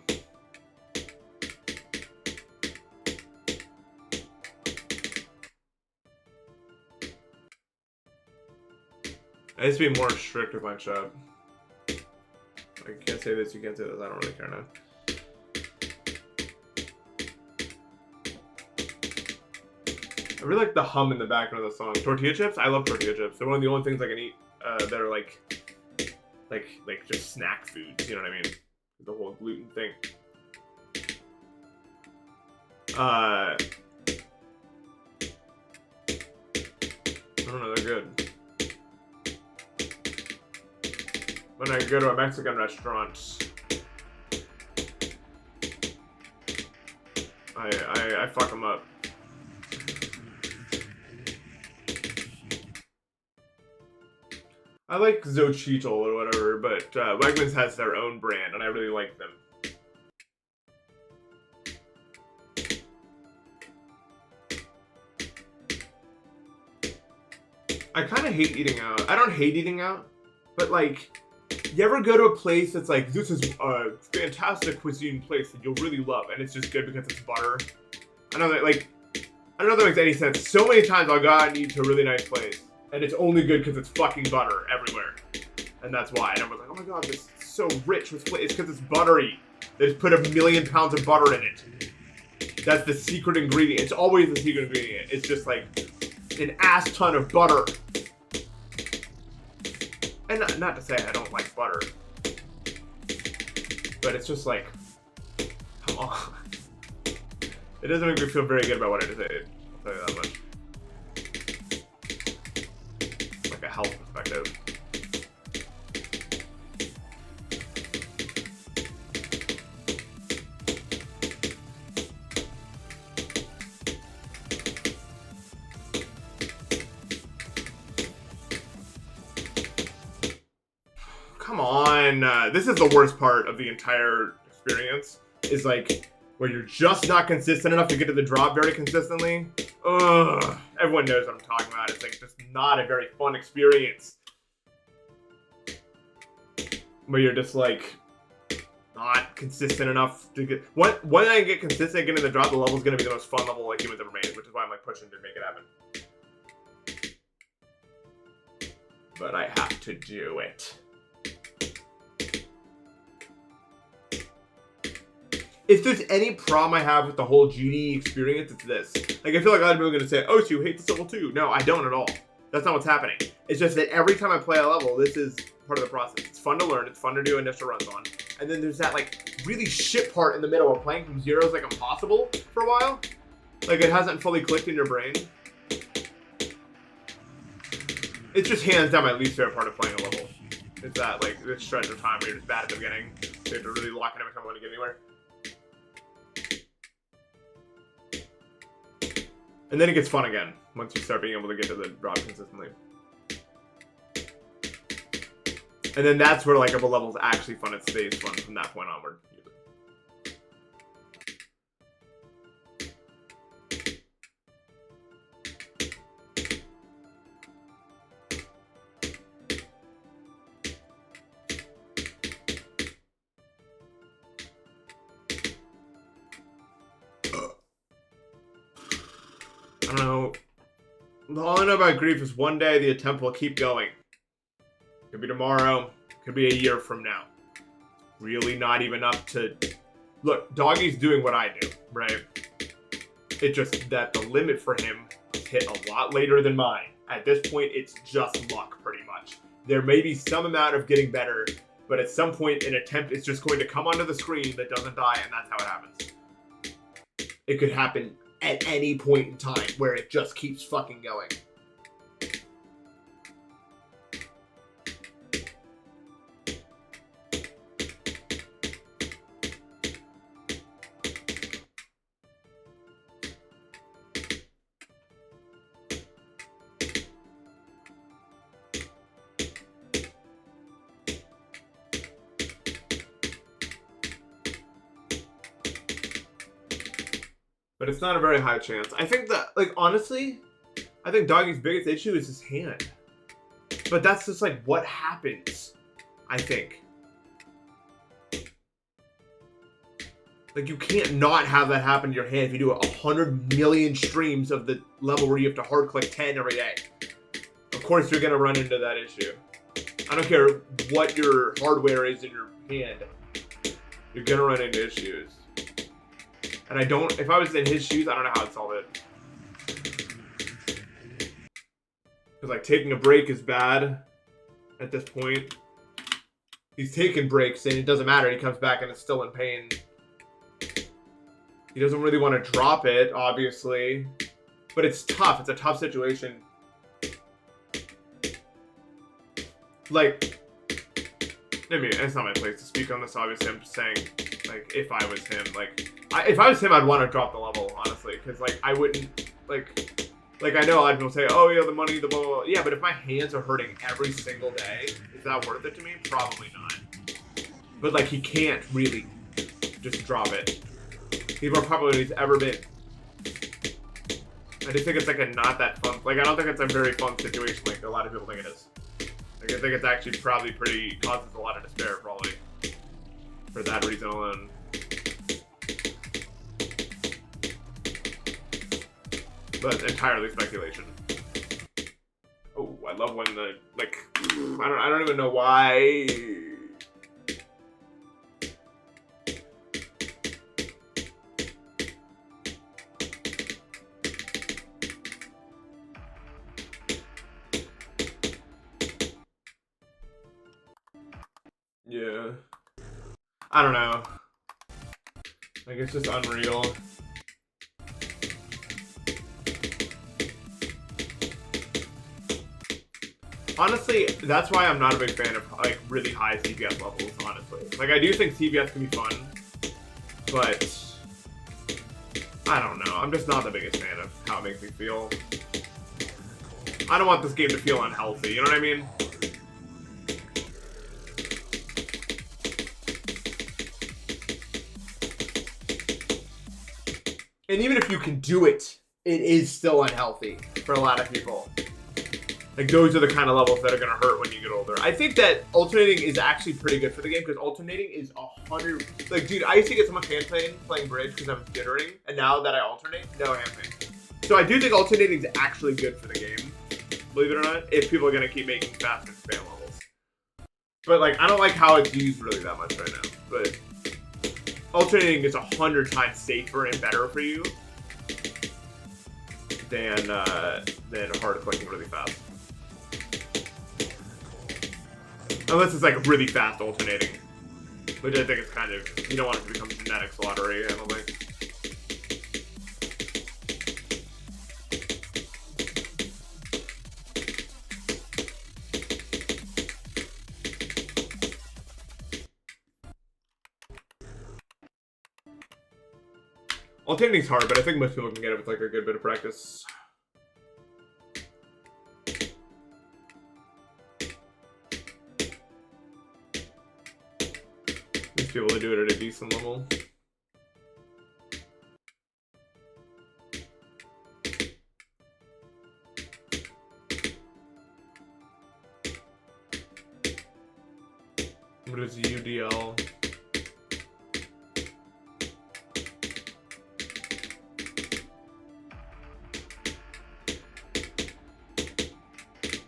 I used to be more strict with my chat. I can't say this, you can't say this, I don't really care now. I really like the hum in the background of the song. Tortilla chips? I love tortilla chips. They're one of the only things I can eat that are like just snack foods, you know what I mean? The whole gluten thing. I don't know, they're good. When I go to a Mexican restaurant, I fuck them up. I like Xochitl or whatever, but Wegmans has their own brand, and I really like them. I kind of hate eating out. I don't hate eating out, but like, you ever go to a place that's like, this is a fantastic cuisine place that you'll really love, and it's just good because it's butter? I know that, like, I don't know if that makes any sense. So many times I'll go out and eat to a really nice place, and it's only good because it's fucking butter everywhere. And that's why. And everyone's like, oh my god, this is so rich with flavor. It's because it's buttery. They just put 1,000,000 pounds of butter in it. That's the secret ingredient. It's always the secret ingredient. It's just like an ass ton of butter. And not to say I don't like butter, but it's just like, come on. It doesn't make me feel very good about what I just ate. I'll tell you that much. Like a health perspective. Come on, this is the worst part of the entire experience, is like, where you're just not consistent enough to get to the drop very consistently. Ugh, everyone knows what I'm talking about. It's like just not a very fun experience. Where you're just like, not consistent enough to get, when I get consistent at getting the drop, the level's gonna be the most fun level like humans ever made, which is why I'm like pushing to make it happen. But I have to do it. if there's any problem I have with the whole GD experience, it's this. Like, I feel like a lot of people are going to say, oh, so you hate this level too. No, I don't at all. That's not what's happening. It's just that every time I play a level, this is part of the process. It's fun to learn. It's fun to do initial runs on. And then there's that, like, really shit part in the middle where playing from zero is, like, impossible for a while. Like, it hasn't fully clicked in your brain. It's just hands down my least favorite part of playing a level. It's that, like, this stretch of time where you're just bad at the beginning. So you have to really lock in every time you want to get anywhere. And then it gets fun again once you start being able to get to the drop consistently. And then that's where, like, if a level's actually fun, it stays fun from that point onward. I don't know. All I know about grief is one day the attempt will keep going. Could be tomorrow. Could be a year from now. Really not even up to... Look, Doggy's doing what I do, right? It's just that the limit for him hit a lot later than mine. At this point, it's just luck, pretty much. There may be some amount of getting better, but at some point, an attempt is just going to come onto the screen that doesn't die, and that's how it happens. It could happen at any point in time where it just keeps fucking going. But it's not a very high chance. I think that, like, honestly, I think Doggy's biggest issue is his hand. But that's just, like, what happens, I think. Like, you can't not have that happen to your hand if you do 100 million streams of the level where you have to hard click 10 every day. Of course you're gonna run into that issue. I don't care what your hardware is in your hand. You're gonna run into issues. And I don't, if I was in his shoes, I don't know how I'd solve it. Because, like, taking a break is bad at this point. He's taking breaks and it doesn't matter. He comes back and it's still in pain. He doesn't really want to drop it, obviously. But it's tough. It's a tough situation. Like, I mean, it's not my place to speak on this, obviously. I'm just saying, like, if I was him, like, if I was him, I'd want to drop the level, honestly. Because, like, I wouldn't, like, I know a lot of people say, oh, yeah, the money, the blah, blah, blah. Yeah, but if my hands are hurting every single day, is that worth it to me? Probably not. But, like, he can't really just drop it. He's more popular than he's ever been. I just think it's, like, a not that fun, like, I don't think it's a very fun situation like a lot of people think it is. Like, I think it's actually probably pretty, causes a lot of despair, probably. For that reason alone. But entirely speculation. Oh, I love when the, like, I don't even know why. Yeah. I don't know. Like, it's just unreal. Honestly, that's why I'm not a big fan of, like, really high CPS levels, honestly. Like, I do think CPS can be fun, but I don't know. I'm just not the biggest fan of how it makes me feel. I don't want this game to feel unhealthy, you know what I mean? And even if you can do it, it is still unhealthy for a lot of people. Like, those are the kind of levels that are going to hurt when you get older. I think that alternating is actually pretty good for the game, because alternating is 100... Like, dude, I used to get so much hand pain playing bridge because I was jittering, and now that I alternate, no hand pain. So I do think alternating is actually good for the game, believe it or not, if people are going to keep making fast and spam levels. But, like, I don't like how it's used really that much right now, but alternating is 100 times safer and better for you than hard clicking really fast. Unless it's like really fast alternating, which I think is kind of, you don't want it to become genetics lottery, I don't think. Alternating's hard, but I think most people can get it with like a good bit of practice. Most people to do it at a decent level. What is UDL?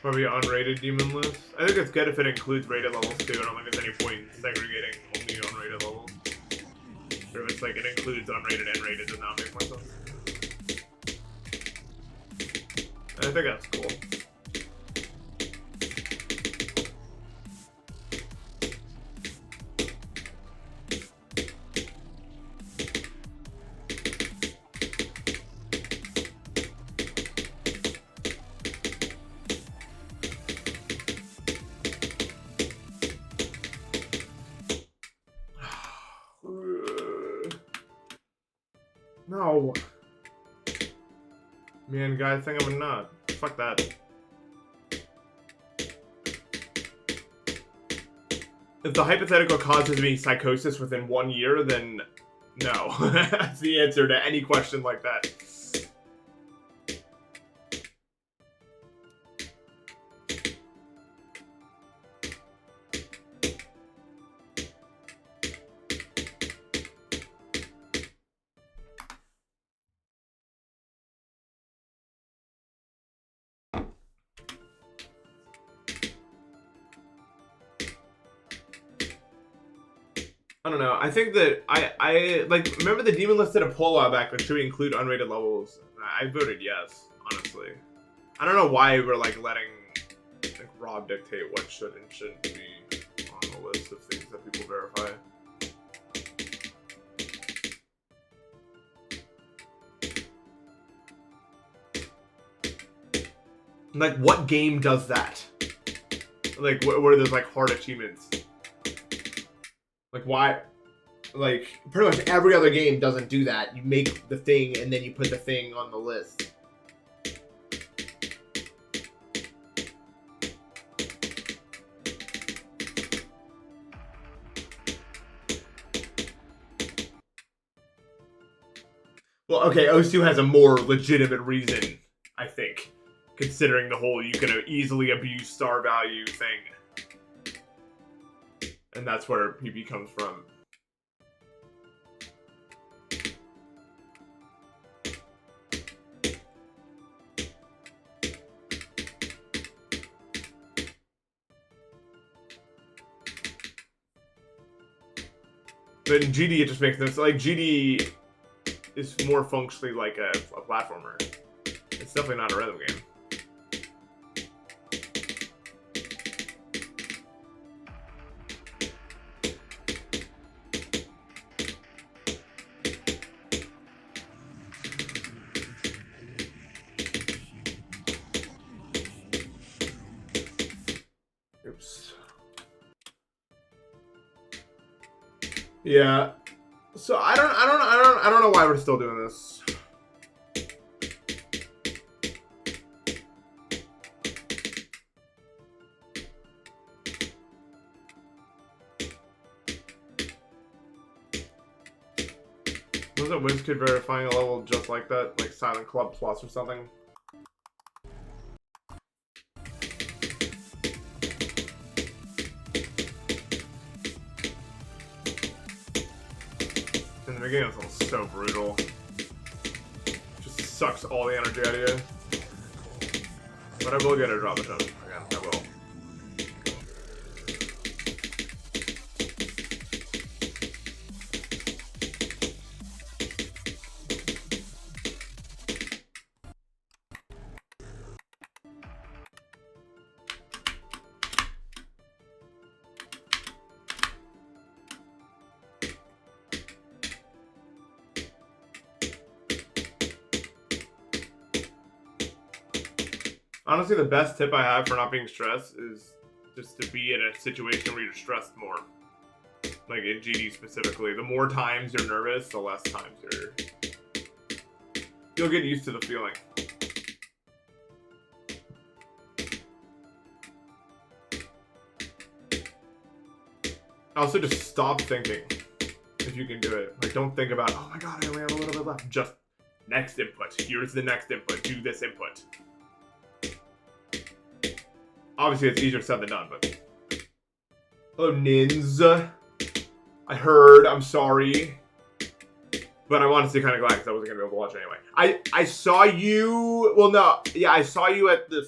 Probably unrated demon list. I think it's good if it includes rated levels too. I don't think there's any point in segregating only unrated levels. Or if it's like it includes unrated and rated, does not make more sense. I think that's cool. No. Man, guy, I think I'm a nut. Fuck that. If the hypothetical causes me psychosis within 1 year, then no. That's the answer to any question like that. I don't know. I think that I like, remember the demon list did a poll a while back, like, should we include unrated levels? I voted yes, honestly. I don't know why we're like letting like Rob dictate what should and shouldn't be on the list of things that people verify. Like, what game does that? Like, where there's like hard achievements. Like, why? Like, pretty much every other game doesn't do that. You make the thing, and then you put the thing on the list. Well, okay, OSU has a more legitimate reason, I think. Considering the whole, you can easily abuse star value thing. And that's where PP comes from. But in GD, it just makes sense. Like, GD is more functionally like a platformer. It's definitely not a rhythm game. Oops. Yeah. So I don't know why we're still doing this. Wasn't WizKid verifying a level just like that, like Silent Club Plus or something? In the beginning, it was so brutal. Just sucks all the energy out of you. But I will get a drop attempt again. I will. Honestly, the best tip I have for not being stressed is just to be in a situation where you're stressed more. Like in GD specifically. The more times you're nervous, the less times you'll get used to the feeling. Also, just stop thinking. If you can do it. Like, don't think about, oh my god, I only have a little bit left. Just, next input. Here's the next input. Do this input. Obviously, it's easier said than done, but... Hello, Nins. I heard. I'm sorry. But I wanted to kind of glad because I wasn't going to be able to watch it anyway. I saw you... Well, no. Yeah, I saw you at the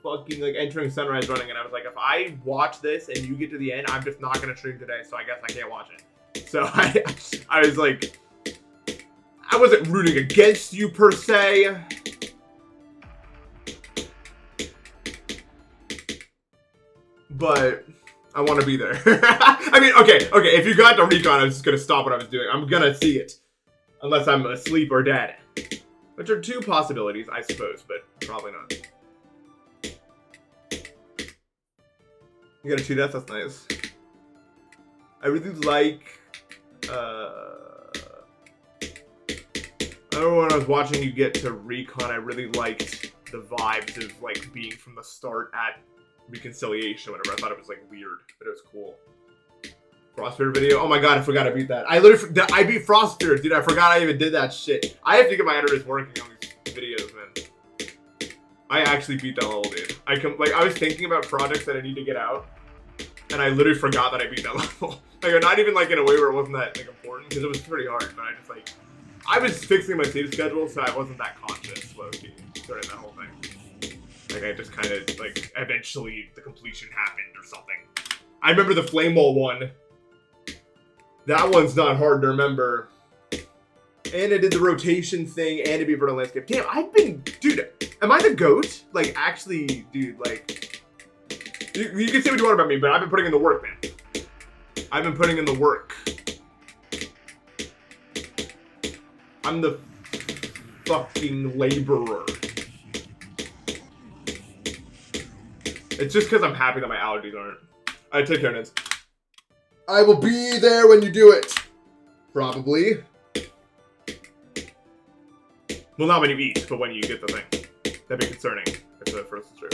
fucking, like, entering Sunrise running, and I was like, if I watch this and you get to the end, I'm just not going to stream today, so I guess I can't watch it. So I was like... I wasn't rooting against you, per se. But I want to be there. I mean, okay, if you got to recon, I was just going to stop what I was doing. I'm going to see it. Unless I'm asleep or dead. Which are two possibilities, I suppose, but probably not. You got a 2 deaths? That's nice. I really like... I remember when I was watching you get to recon, I really liked the vibes of, like, being from the start at reconciliation or whatever. I thought it was, like, weird, but it was cool. Frostbeard video? Oh my god, I forgot I beat that. I beat Frostbeard, dude. I forgot I even did that shit. I have to get my editors working on these videos, man. I actually beat that level, dude. I was thinking about projects that I need to get out, and I literally forgot that I beat that level. Like, not even, like, in a way where it wasn't that, like, important, because it was pretty hard, but I just, like... I was fixing my save schedule, so I wasn't that conscious, low-key, during that whole thing. Like, I just kind of, like, eventually the completion happened or something. I remember the Flame Wall one. That one's not hard to remember. And I did the rotation thing and a Beaver Vertical Landscape. Damn, I've been... Dude, am I the GOAT? Like, actually, dude, like... You can say what you want about me, but I've been putting in the work, man. I've been putting in the work. I'm the fucking laborer. It's just because I'm happy that my allergies aren't. Alright, take care, Nins. I will be there when you do it. Probably. Well, not when you eat, but when you get the thing. That'd be concerning if the first is true.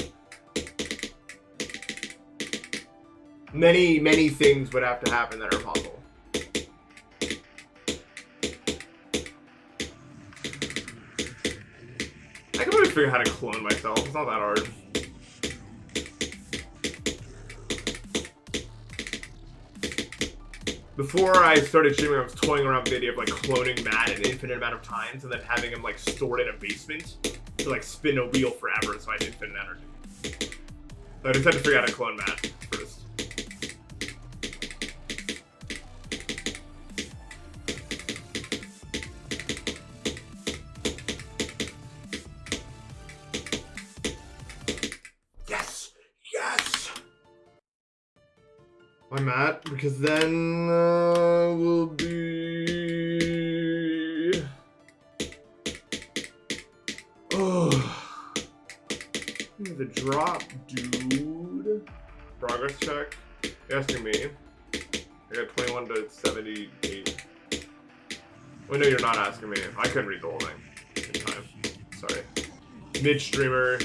Many, many things would have to happen that are impossible. I can probably figure out how to clone myself. It's not that hard. Before I started streaming, I was toying around with the idea of like cloning Matt an infinite amount of times and then having him like stored in a basement to like spin a wheel forever so I had infinite energy. So I just had to figure out how to clone Matt first. Why Matt? Because then we'll be... Oh. The drop, dude. Progress check. You're asking me. I got 21 to 78. Well, no, you're not asking me. I couldn't read the whole thing in time. Sorry. Mid-streamer.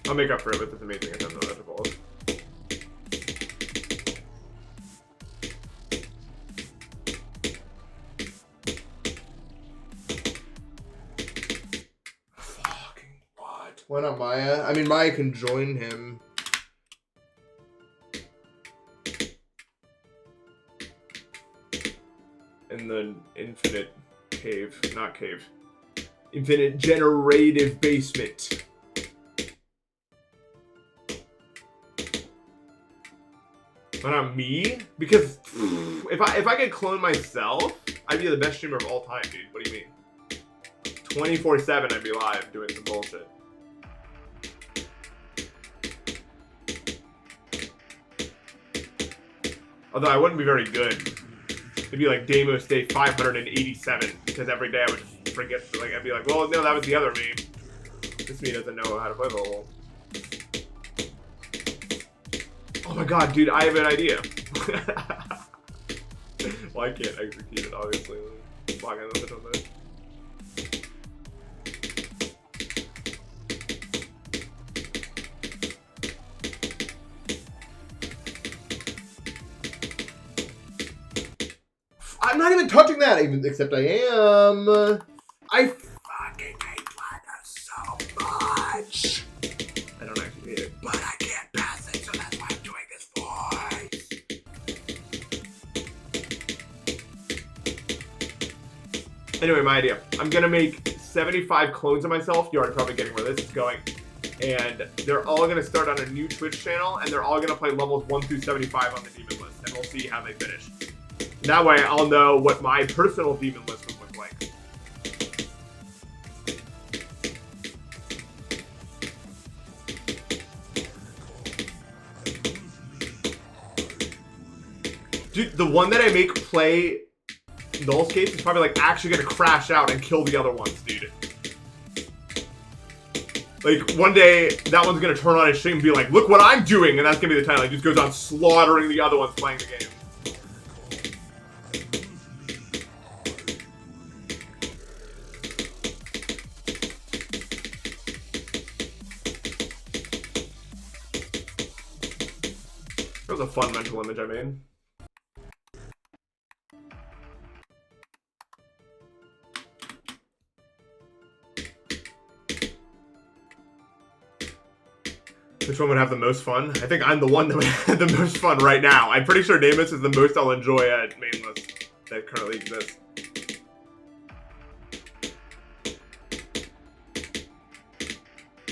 I'll make up for it with this amazing attempt on that ball. Fucking what? Why not Maya? I mean, Maya can join him. In the infinite cave. Not cave. Infinite generative basement. Why not me? Because if I could clone myself, I'd be the best streamer of all time, dude. What do you mean? 24/7, I'd be live doing some bullshit. Although I wouldn't be very good. It'd be like Deimos day 587, because every day I would forget, like, I'd be like, well, no, that was the other me. This me doesn't know how to play the level. Oh my god, dude, I have an idea. Well, I can't execute it, obviously. Logging on this. I'm not even touching that, even except I am. I fucking hate Platinum so much. I don't actually hate it, but I can't pass it, so that's why I'm doing this voice. Anyway, my idea. I'm gonna make 75 clones of myself. You're already probably getting where this is going. And they're all gonna start on a new Twitch channel, and they're all gonna play levels 1 through 75 on the demon list, and we'll see how they finish. That way, I'll know what my personal demon list would look like. Dude, the one that I make play Null's case is probably like actually gonna crash out and kill the other ones, dude. Like, one day, that one's gonna turn on his stream and be like, look what I'm doing! And that's gonna be the title. He just goes on slaughtering the other ones playing the game. That was a fun mental image I made. Which one would have the most fun? I think I'm the one that would have the most fun right now. I'm pretty sure Deimos is the most I'll enjoy at main list that currently exists.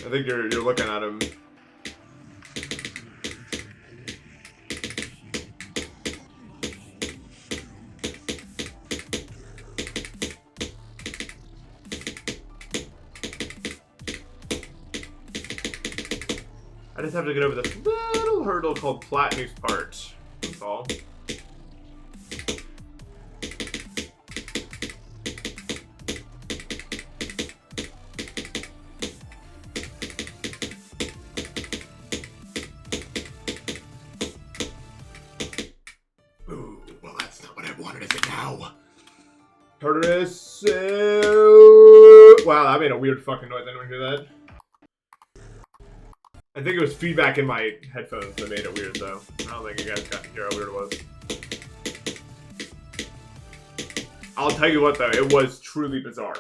I think you're looking at him. I just have to get over this little hurdle called Platinum's part. That's all. Ooh, well, that's not what I wanted, is it now? Curtis. Wow, that made a weird fucking noise. Anyone hear that? I think it was feedback in my headphones that made it weird, though. I don't think you guys got to hear how weird it was. I'll tell you what, though, it was truly bizarre.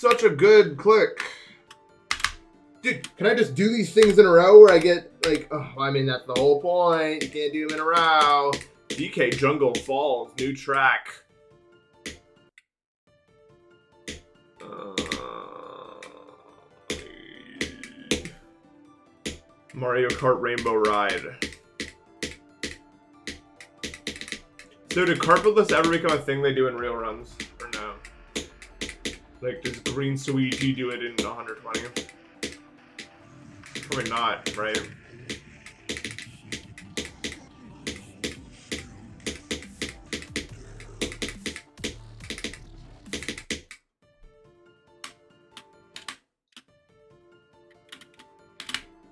Such a good click. Dude, can I just do these things in a row where I get, like, oh, I mean, that's the whole point. You can't do them in a row. DK Jungle Falls, new track. Mario Kart Rainbow Ride. So did carpetless ever become a thing they do in real runs? Or no? Like, does Green Suigi do it in 120? Probably not, right?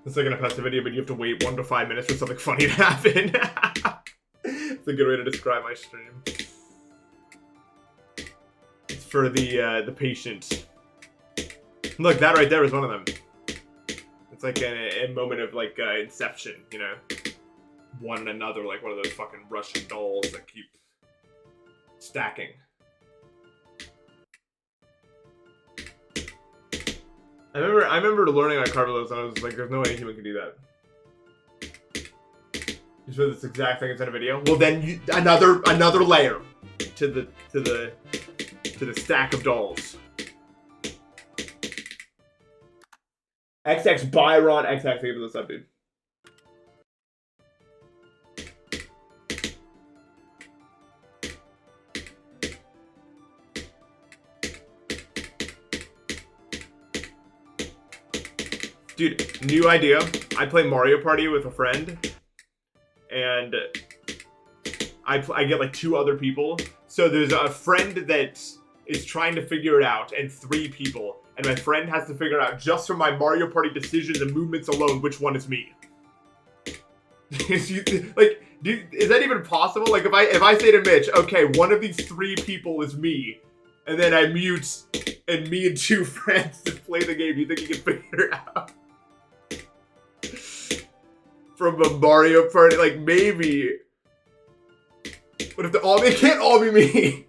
It's like an Npesta video, but you have to wait 1 to 5 minutes for something funny to happen. It's a good way to describe my stream. It's for the patient. Look, that right there is one of them. It's like a moment of, like, Inception, you know? One and another, like one of those fucking Russian dolls that keep stacking. I remember learning on Carvelos, and I was like, "There's no way a human can do that." You said this exact thing inside a video. Well, then another layer to the stack of dolls. XX Byron XX. Thank you for the sub, dude. Dude, new idea. I play Mario Party with a friend, and I get like 2 other people. So there's a friend that is trying to figure it out, and 3 people. And my friend has to figure out just from my Mario Party decisions and movements alone which one is me. Like, is that even possible? Like, if I say to Mitch, okay, one of these 3 people is me, and then I mute, and me and 2 friends to play the game, do you think you can figure it out? From a Mario Party, like, maybe. But if it can't all be me.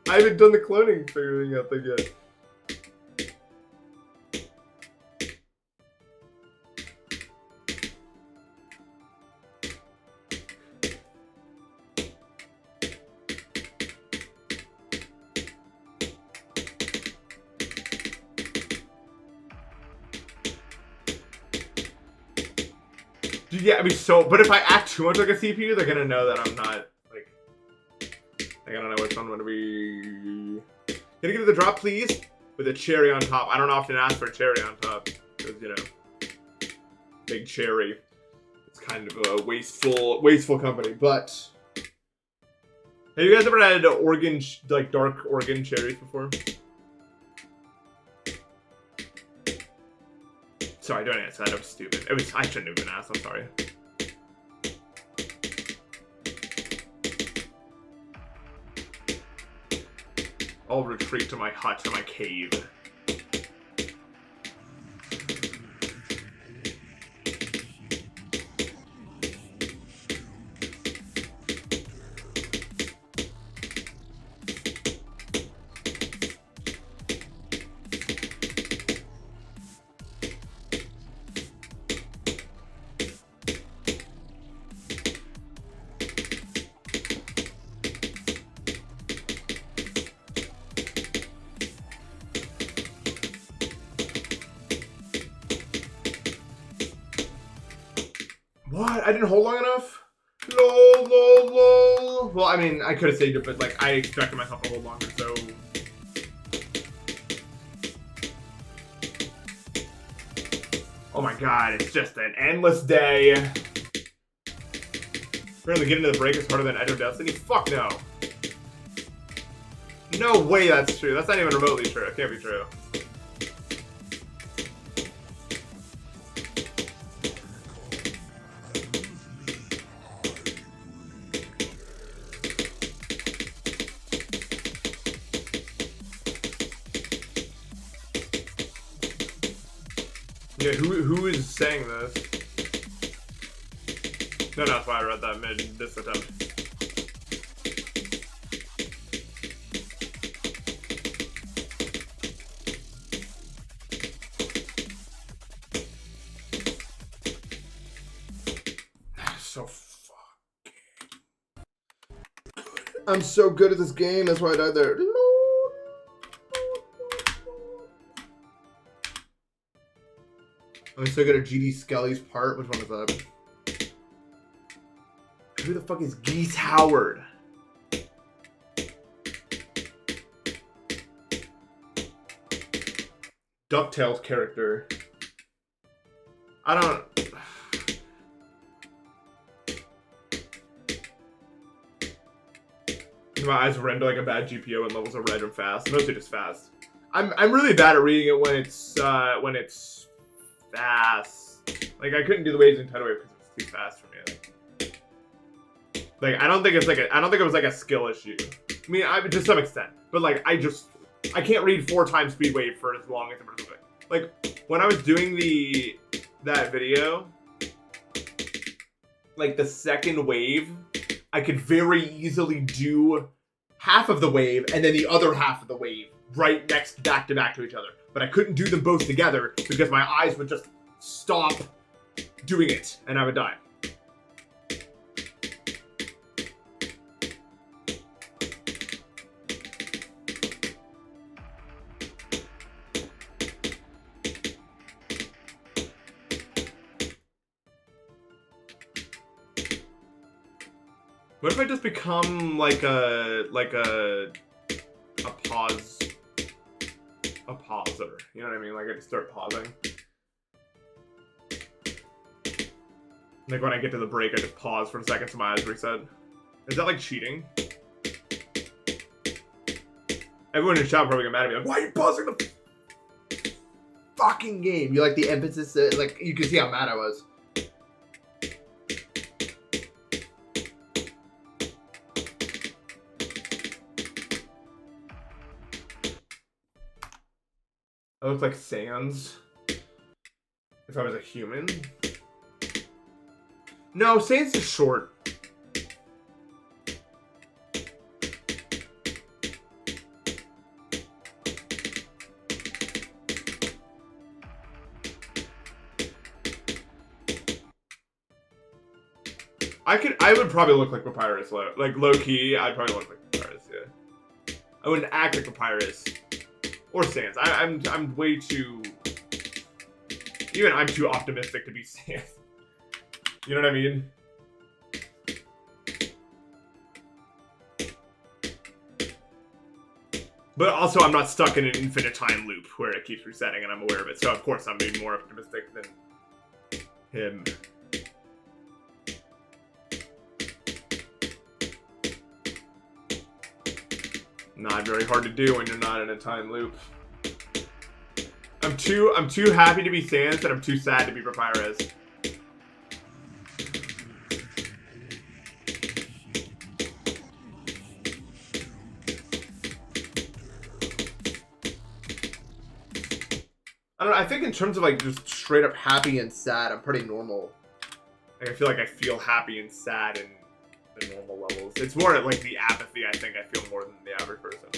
I haven't done the cloning figuring out thing yet. Yeah, I mean, but if I act too much like a CPU, they're gonna know that I'm not, like I don't know which one would be. Can you give me the drop, please? With a cherry on top. I don't often ask for a cherry on top, because, you know, big cherry. It's kind of a wasteful company, but. Have you guys ever had Oregon, like, dark Oregon cherries before? Sorry, don't answer that. That was stupid. I shouldn't have been asked. I'm sorry. I'll retreat to my hut, to my cave. What? I didn't hold long enough? Lol. Well, I mean, I could have saved it, but, like, I expected myself to hold longer, so. Oh my god, it's just an endless day. Apparently getting to the break is harder than Edge of Destiny? Fuck no. No way that's true. That's not even remotely true. It can't be true. Yeah, who is saying this? No, that's why I read that mid this attempt. So fucking good. I'm so good at this game, that's why I died there. I'm so good at GD Skelly's part. Which one is that? Who the fuck is Geese Howard? DuckTales character. I don't. My eyes render like a bad GPO and levels are red and fast. Mostly just fast. I'm really bad at reading it when it's fast. Like, I couldn't do the waves in tidal wave because it was too fast for me. Like, I don't think it was like a skill issue. I mean, to some extent, but like, I can't read 4 times speed wave for as long as it. Like, when I was doing that video, like the second wave, I could very easily do half of the wave and then the other half of the wave right next back to back to each other. But I couldn't do them both together because my eyes would just stop doing it and I would die. What if I just become like a pauser? You know what I mean? Like I just start pausing. Like when I get to the break, I just pause for a second so my eyes reset. Is that like cheating? Everyone in the chat probably get mad at me like, why are you pausing the fucking game? You like the emphasis, like you can see how mad I was. I look like Sans. If I was a human. No, Sans is short. I would probably look like Papyrus, like low key. I'd probably look like Papyrus, yeah. I wouldn't act like Papyrus or Sans. I'm way too. Even I'm too optimistic to be Sans. You know what I mean? But also, I'm not stuck in an infinite time loop where it keeps resetting and I'm aware of it. So of course, I'm being more optimistic than him. Not very hard to do when you're not in a time loop. I'm too happy to be Sans and I'm too sad to be Papyrus. I don't know, I think in terms of like just straight up happy and sad, I'm pretty normal. Like I feel like I feel happy and sad in the normal levels. It's more like the apathy, I think I feel more than the average person.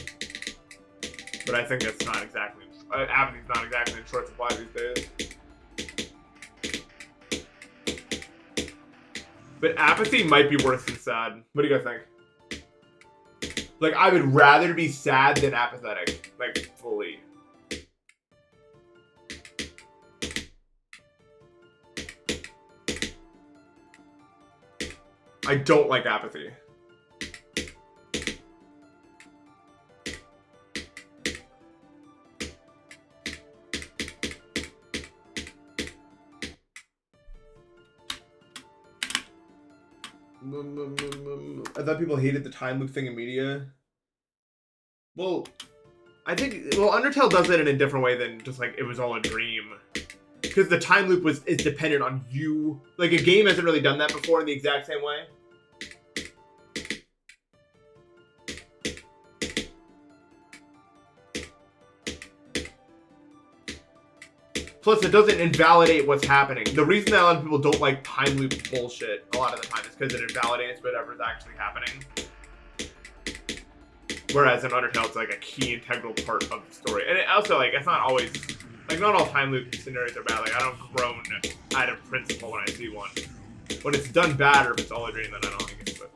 But I think that's not exactly, apathy's not exactly in short supply these days. But apathy might be worse than sad. What do you guys think? Like, I would rather be sad than apathetic. Like, fully. I don't like apathy. I thought people hated the time loop thing in media. Well, I think, well, Undertale does it in a different way than just like it was all a dream. Because the time loop is dependent on you. Like a game hasn't really done that before in the exact same way. Plus, it doesn't invalidate what's happening. The reason that a lot of people don't like time loop bullshit a lot of the time is because it invalidates whatever's actually happening. Whereas in Undertale, it's like a key integral part of the story. And it also, like, it's not always, like, not all time loop scenarios are bad. Like, I don't groan out of principle when I see one. When it's done bad or if it's all a dream, then I don't like it. But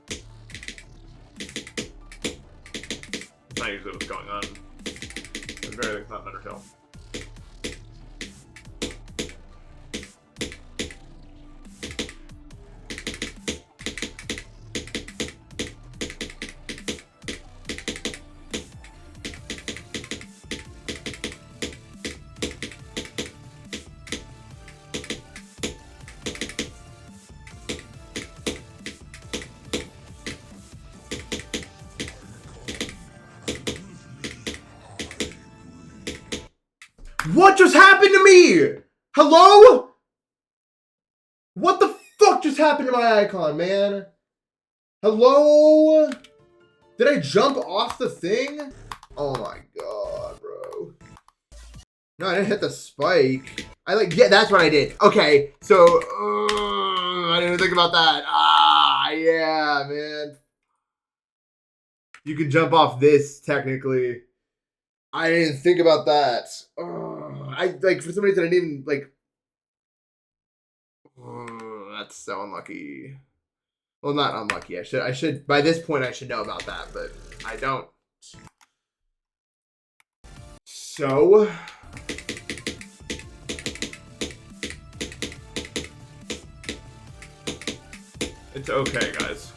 it's not usually what's going on. It's very, it's not Undertale. What just happened to me? Hello? What the fuck just happened to my icon, man? Hello? Did I jump off the thing? Oh my god, bro. No, I didn't hit the spike. Yeah, that's what I did. Okay, so, I didn't even think about that. Ah, yeah, man. You can jump off this, technically. I didn't think about that. I like for some reason I didn't even like. That's so unlucky. Well, not unlucky. I should. By this point, I should know about that, but I don't. So. It's okay, guys.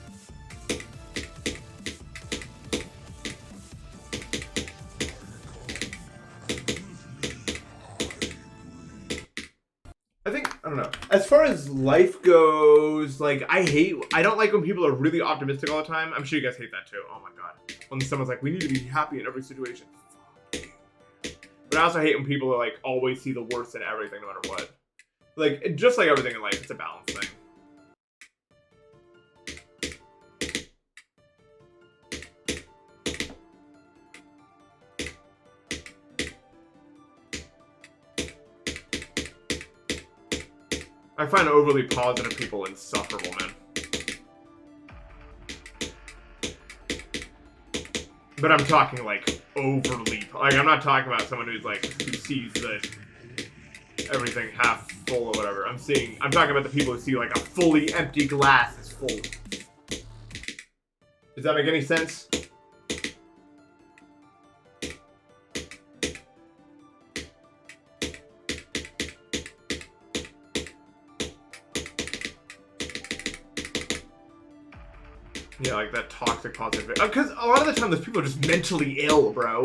I don't know. As far as life goes, like, I don't like when people are really optimistic all the time. I'm sure you guys hate that too. Oh my god. When someone's like, we need to be happy in every situation. But I also hate when people are like, always see the worst in everything no matter what. Like, just like everything in life, it's a balance thing. I find overly positive people insufferable, man. But I'm talking like overly, like I'm not talking about someone who's like, who sees that everything half full or whatever. I'm talking about the people who see like a fully empty glass is full. Does that make any sense? Yeah, like that toxic positive. Because a lot of the time, those people are just mentally ill, bro.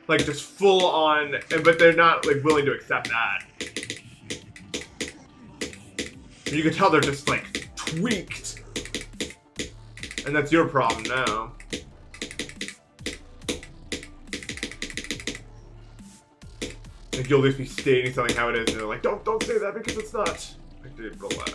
Like, just full on, but they're not, like, willing to accept that. And you can tell they're just, like, tweaked. And that's your problem now. Like, you'll just be stating something how it is, and they're like, don't say that because it's not. Like, dude, relax.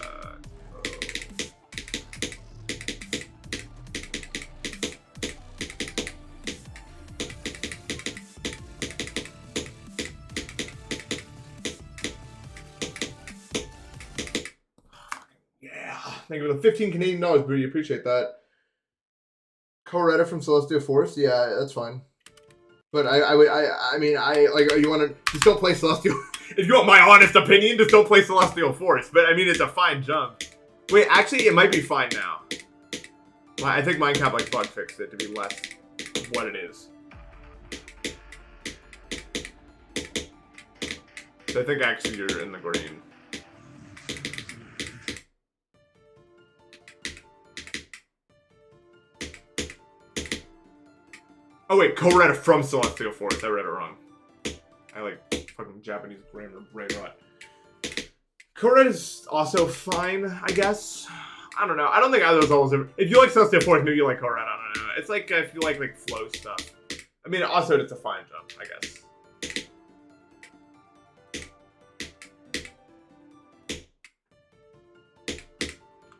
Thank you for the 15 Canadian dollars, Booty. Appreciate that. Co-writer from Celestial Force? Yeah, that's fine. But I mean, like, you want to just don't play Celestial. If you want my honest opinion, just don't play Celestial Force. But I mean, it's a fine jump. Wait, actually, it might be fine now. I think Minecraft like bug fixed it to be less what it is. So I think actually you're in the green. Oh wait, co-writer from Celestial Force. I read it wrong. I like fucking Japanese grammar brain rot. Co-writer is also fine, I guess. I don't know. I don't think either of those levels. If you like Celestial Force, maybe you like co-writer. I don't know. It's like if you like flow stuff. I mean, also it's a fine jump, I guess.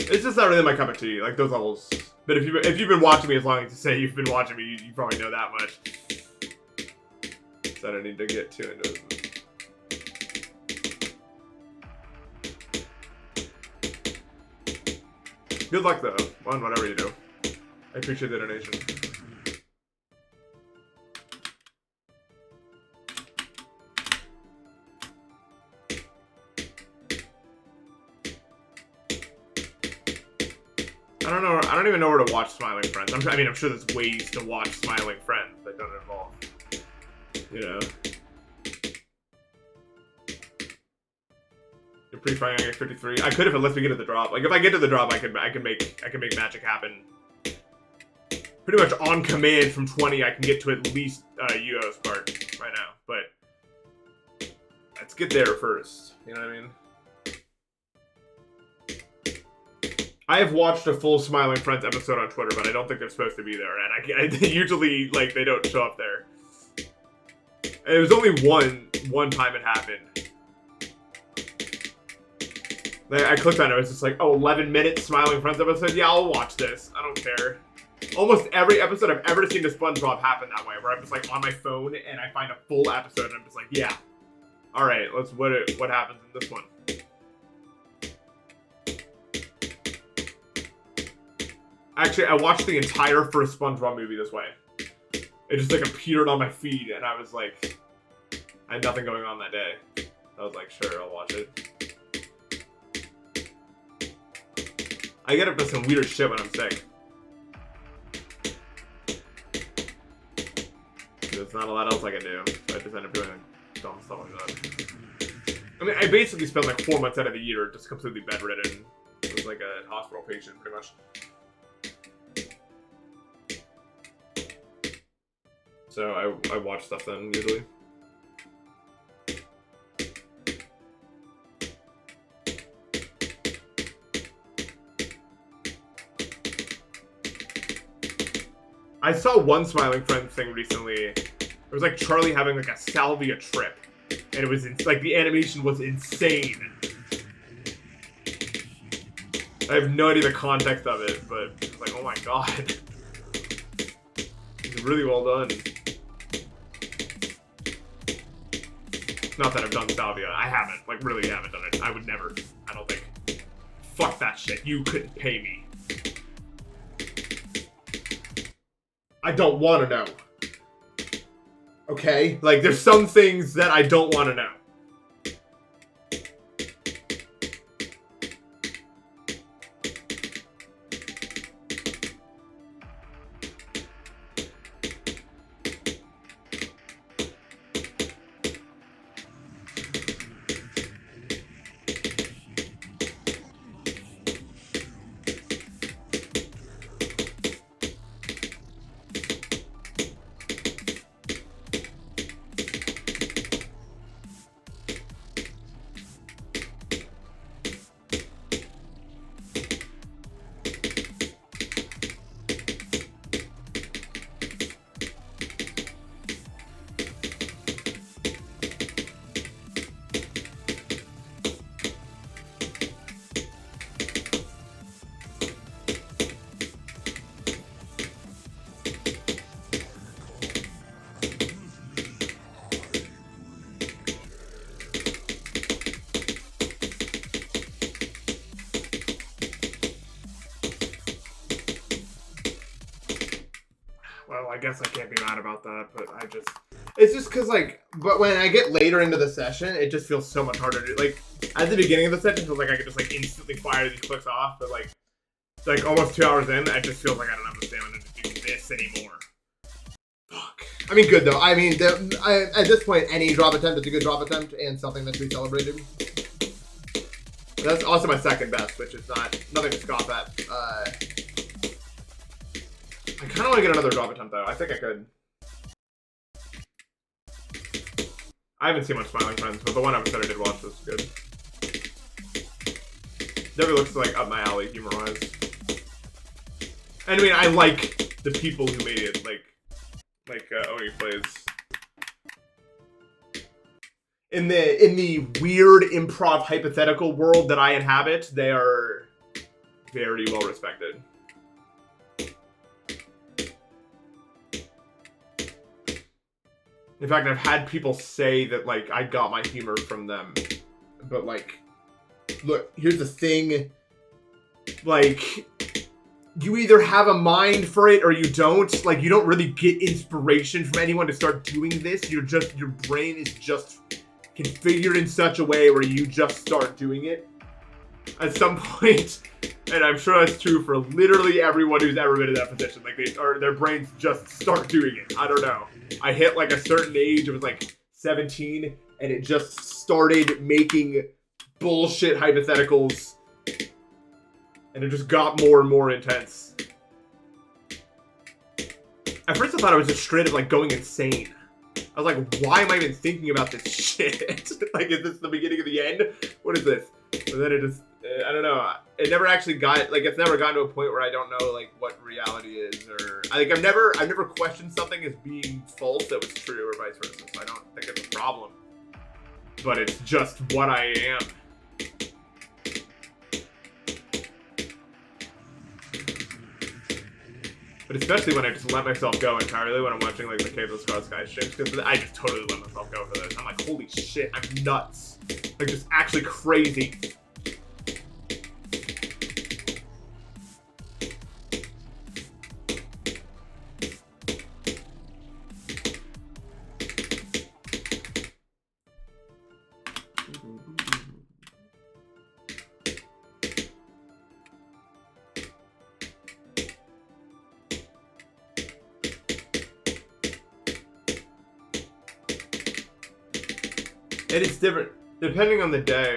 It's just not really my cup of tea. Like those levels. But if you've been watching me as long as you say you've been watching me, you probably know that much. So I don't need to get too into it. Good luck though, on whatever you do. I appreciate the donation. I don't even know where to watch Smiling Friends. I'm sure there's ways to watch Smiling Friends that don't involve, you know. You're pretty fine. I get 53. I could if it lets me get to the drop. Like if I get to the drop, I can make magic happen. Pretty much on command from 20, I can get to at least Yuo's part right now. But let's get there first. You know what I mean? I have watched a full Smiling Friends episode on Twitter, but I don't think they're supposed to be there, and I usually, like, they don't show up there. And it was only one time it happened. Like, I clicked on it, it was just like, oh, 11-minute Smiling Friends episode? Yeah, I'll watch this. I don't care. Almost every episode I've ever seen to SpongeBob happen that way, where I'm just, like, on my phone, and I find a full episode, and I'm just like, yeah. Alright, what happens in this one? Actually, I watched the entire first SpongeBob movie this way. It just like appeared on my feed, and I was like, I had nothing going on that day. I was like, sure, I'll watch it. I get up to some weird shit when I'm sick. There's not a lot else I can do. So I just end up doing dumb stuff like that. I mean, I basically spent like 4 months out of the year just completely bedridden. It was like a hospital patient, pretty much. So I watch stuff then, usually. I saw one Smiling Friends thing recently. It was like Charlie having like a salvia trip. And it was, like, the animation was insane. I have no idea the context of it, but it's like, oh my god. It's really well done. Not that I've done salvia. I haven't. Like, really haven't done it. I would never. I don't think. Fuck that shit. You couldn't pay me. I don't want to know. Okay? Like, there's some things that I don't want to know. Well, I guess I can't be mad about that, but it's just because, like, but when I get later into the session, it just feels so much harder to, like, at the beginning of the session, it feels like I could just, like, instantly fire these clicks off, but, like, almost 2 hours in, I just feel like I don't have the stamina to do this anymore. Fuck. I mean, good, though. I mean, at this point, any drop attempt is a good drop attempt, and something that should be celebrated. That's also my second best, which is nothing to scoff at. I kind of want to get another drop attempt, though. I think I could. I haven't seen much Smiling Friends, but the one episode I did watch was good. Never looks like up my alley, humor-wise. And I mean, I like the people who made it, like Oni plays. In the weird improv hypothetical world that I inhabit, they are very well respected. In fact, I've had people say that, like, I got my humor from them. But, like, look, here's the thing. Like, you either have a mind for it or you don't. Like, you don't really get inspiration from anyone to start doing this. Your brain is just configured in such a way where you just start doing it. At some point, and I'm sure that's true for literally everyone who's ever been in that position. Like, their brains just start doing it. I don't know. I hit like a certain age, it was like 17, and it just started making bullshit hypotheticals. And it just got more and more intense. At first I thought I was just straight up like going insane. I was like, why am I even thinking about this shit? Like, is this the beginning of the end? What is this? But then it just, I don't know. It never actually got, like, it's never gotten to a point where I don't know, like, what reality is, or, like, I've never questioned something as being false that was true, or vice versa, so I don't think it's a problem. But it's just what I am. But especially when I just let myself go entirely when I'm watching, like, the Cave of the Scar Sky streams, because I just totally let myself go for this. I'm like, holy shit, I'm nuts. Like, just actually crazy. And it's different. Depending on the day,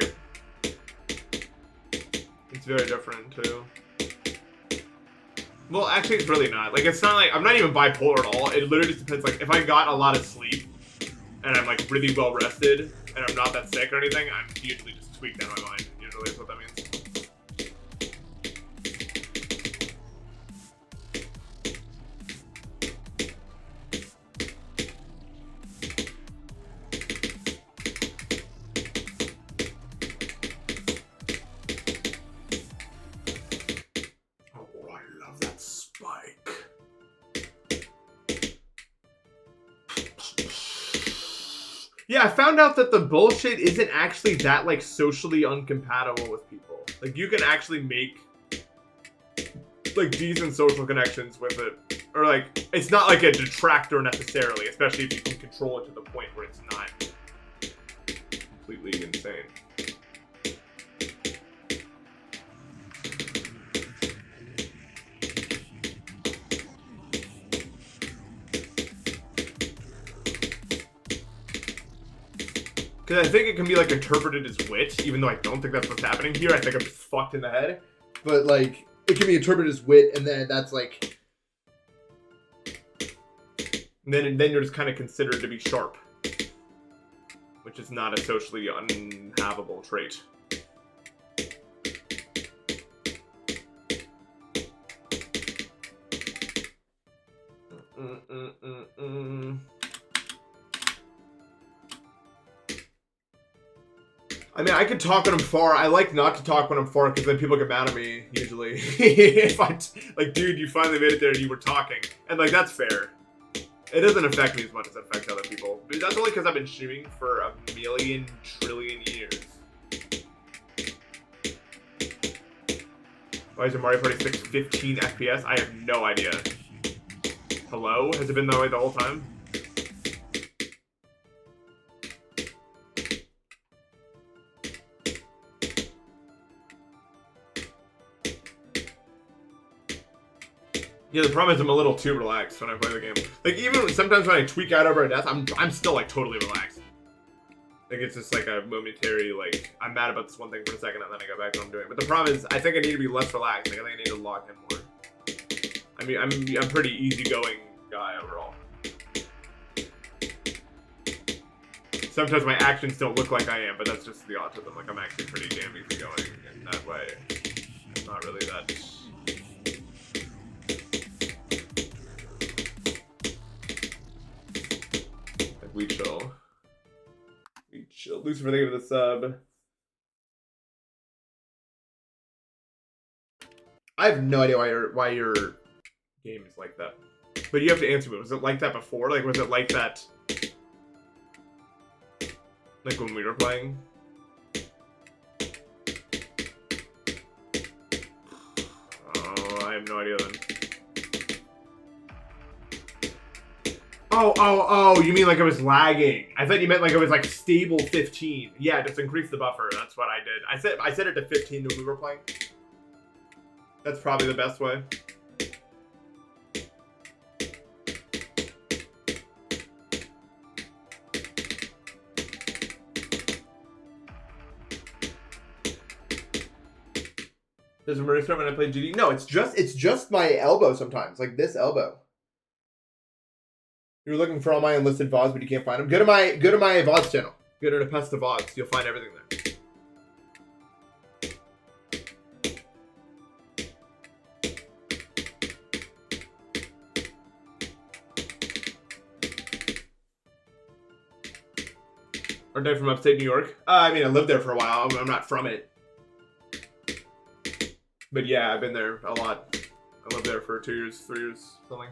it's very different, too. Well, actually, it's really not. Like, it's not like... I'm not even bipolar at all. It literally just depends. Like, if I got a lot of sleep, and I'm, like, really well rested, and I'm not that sick or anything, I'm usually just tweaked out of my mind. Usually is what that means. Oh, I love that spike. Yeah, I found out that the bullshit isn't actually that, like, socially incompatible with people. Like, you can actually make, like, decent social connections with it. Or, like, it's not like a detractor necessarily, especially if you can control it to the point where it's not completely insane. Because I think it can be, like, interpreted as wit, even though I don't think that's what's happening here. I think I'm just fucked in the head. But, like, it can be interpreted as wit, and then that's, like... And then you're just kind of considered to be sharp. Which is not a socially unhavable trait. I mean, I could talk when I'm far. I like not to talk when I'm far because then people get mad at me, usually. If like, dude, you finally made it there and you were talking. And, like, that's fair. It doesn't affect me as much as it affects other people. But that's only because I've been streaming for a million trillion years. Why is your Mario Party 6 15 FPS? I have no idea. Hello? Has it been that way the whole time? Yeah, the problem is I'm a little too relaxed when I play the game. Like, even sometimes when I tweak out over a death, I'm still, like, totally relaxed. Like, it's just, like, a momentary, like, I'm mad about this one thing for a second, and then I go back to what I'm doing. But the problem is, I think I need to be less relaxed. Like, I think I need to lock in more. I mean, I'm a pretty easygoing guy overall. Sometimes my actions don't look like I am, but that's just the autism. Like, I'm actually pretty damn easygoing in that way. It's not really that... We chill. We chill. Lucifer, thank you for the sub. I have no idea why your game is like that. But you have to answer me. Was it like that before? Like, was it like that? Like when we were playing? Oh, I have no idea then. Oh, you mean like it was lagging. I thought you meant like it was like stable 15. Yeah, just increase the buffer. That's what I did. I set it to 15 when we were playing. That's probably the best way. Does it really start when I play GD? No, it's just my elbow sometimes, like this elbow. You're looking for all my unlisted Vods, but you can't find them. Go to my Vods channel. Go to Npesta Vods. You'll find everything there. Aren't I from upstate New York? I mean, I lived there for a while. I'm not from it. But yeah, I've been there a lot. I lived there for 2 years, 3 years, something.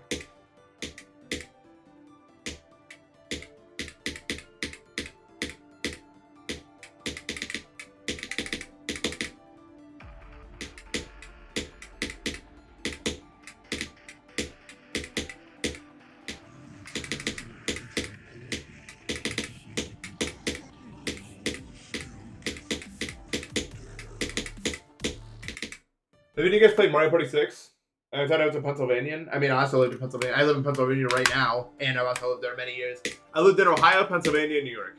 Have any of you guys played Mario Party 6? I thought I was a Pennsylvanian. I mean, I also lived in Pennsylvania. I live in Pennsylvania right now, and I've also lived there many years. I lived in Ohio, Pennsylvania, and New York.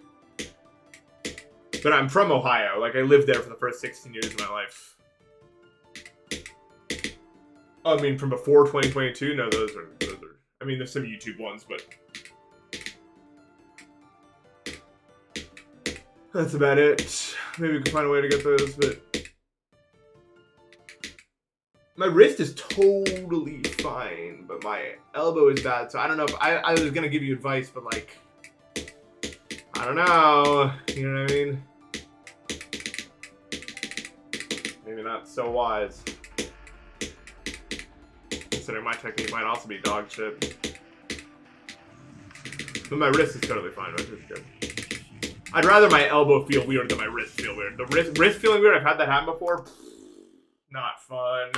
But I'm from Ohio. Like, I lived there for the first 16 years of my life. Oh, I mean, from before 2022? No, those are... I mean, there's some YouTube ones, but... That's about it. Maybe we can find a way to get those, but... My wrist is totally fine, but my elbow is bad, so I don't know if... I was gonna give you advice, but, like... I don't know. You know what I mean? Maybe not so wise. Considering my technique might also be dog shit. But my wrist is totally fine, which is good. I'd rather my elbow feel weird than my wrist feel weird. The wrist feeling weird, I've had that happen before. Not fun.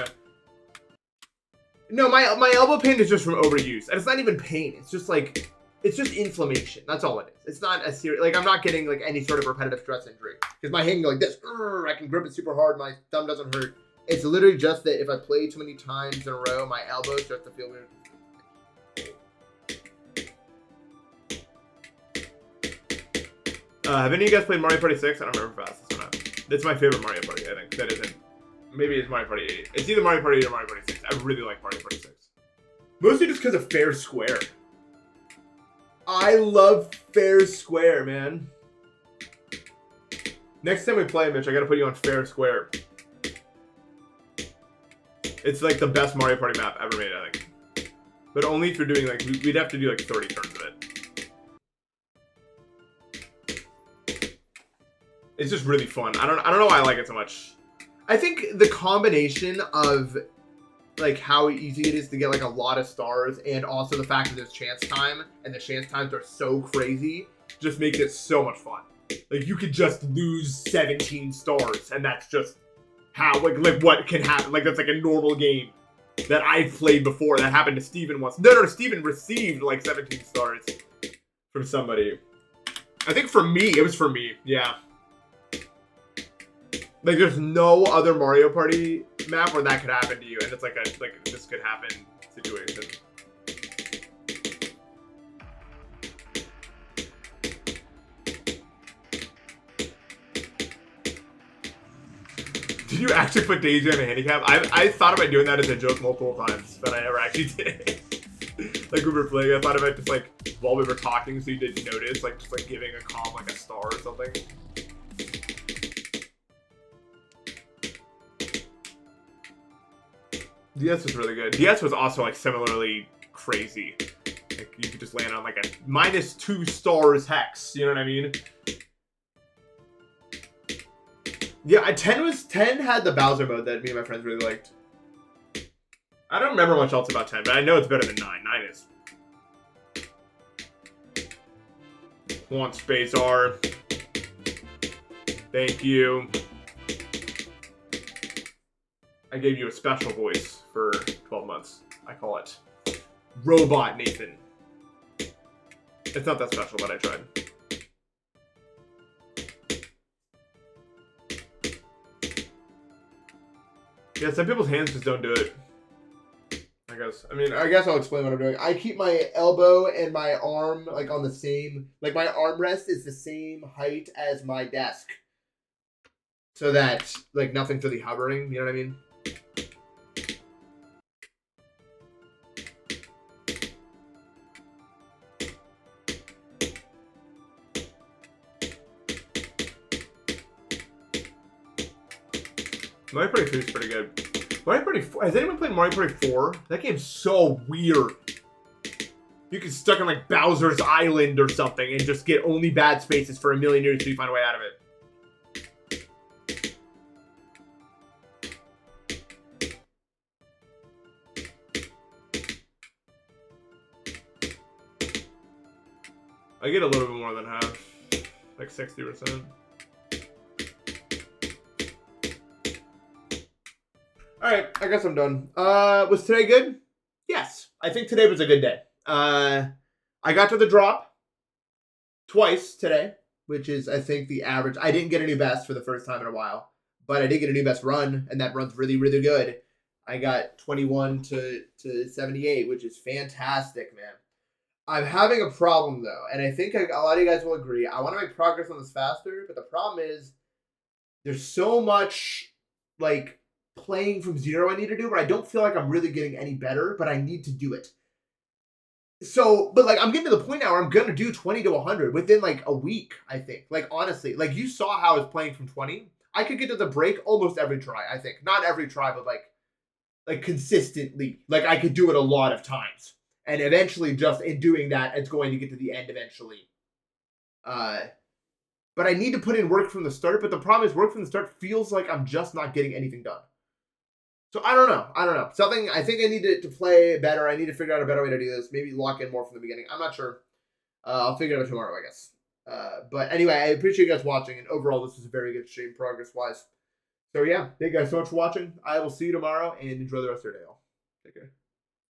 No, my elbow pain is just from overuse. And it's not even pain. It's just like... It's just inflammation. That's all it is. It's not a serious... Like, I'm not getting, like, any sort of repetitive stress injury. Because my hand can go like this. I can grip it super hard. My thumb doesn't hurt. It's literally just that if I play too many times in a row, my elbow starts to feel weird. Have any of you guys played Mario Party 6? I don't remember if I asked this or not. It's my favorite Mario Party, I think. That isn't... Maybe it's Mario Party 8. It's either Mario Party 8 or Mario Party 6. I really like Mario Party 6. Mostly just because of Fair Square. I love Fair Square, man. Next time we play, Mitch, I gotta put you on Fair Square. It's like the best Mario Party map ever made, I think. But only if you're doing like, we'd have to do like 30 turns of it. It's just really fun. I don't know why I like it so much. I think the combination of like how easy it is to get like a lot of stars and also the fact that there's chance time and the chance times are so crazy just makes it so much fun. Like you could just lose 17 stars and that's just how like what can happen. Like that's like a normal game that I've played before. That happened to Steven once. No, Steven received like 17 stars from somebody. I think for me, it was for me. Yeah. Like there's no other Mario Party map where that could happen to you, and it's like this could happen situation. Did you actually put Daisy on a handicap? I thought about doing that as a joke multiple times, but I never actually did it. Like we were playing, I thought about just like while we were talking, so you didn't notice, like just like giving a calm like a star or something. DS was really good. DS was also like similarly crazy. Like you could just land on like a -2 stars hex. You know what I mean? Yeah, 10 had the Bowser mode that me and my friends really liked. I don't remember much else about 10, but I know it's better than 9. 9 is. Want space R. Thank you. I gave you a special voice for 12 months. I call it Robot Nathan. It's not that special, but I tried. Yeah, some people's hands just don't do it. I guess. I mean, I guess I'll explain what I'm doing. I keep my elbow and my arm like on the same, like my armrest is the same height as my desk. So that like nothing's really hovering, you know what I mean? Mario Party 3 is pretty good. Mario Party 4, has anyone played Mario Party 4? That game's so weird. You get stuck on like Bowser's Island or something and just get only bad spaces for a million years until you find a way out of it. I get a little bit more than half. Like 60%. Alright, I guess I'm done. Was today good? Yes. I think today was a good day. I got to the drop twice today, which is, I think, the average. I didn't get a new best for the first time in a while, but I did get a new best run, and that run's really, really good. I got 21 to 78, which is fantastic, man. I'm having a problem though, and I think a lot of you guys will agree. I want to make progress on this faster, but the problem is there's so much like playing from zero I need to do, but I don't feel like I'm really getting any better, but I need to do it. So, but like I'm getting to the point now where I'm gonna do 20 to 100 within like a week, I think. Like honestly, like you saw how I was playing from 20. I could get to the break almost every try, I think. Not every try, but like consistently. Like I could do it a lot of times. And eventually just in doing that, it's going to get to the end eventually. But I need to put in work from the start, but the problem is work from the start feels like I'm just not getting anything done. So I don't know. Something I think I need to play better. I need to figure out a better way to do this. Maybe lock in more from the beginning. I'm not sure. I'll figure it out tomorrow, I guess. But anyway, I appreciate you guys watching, and overall, this was a very good stream progress-wise. So yeah, thank you guys so much for watching. I will see you tomorrow, and enjoy the rest of your day, all. Take care.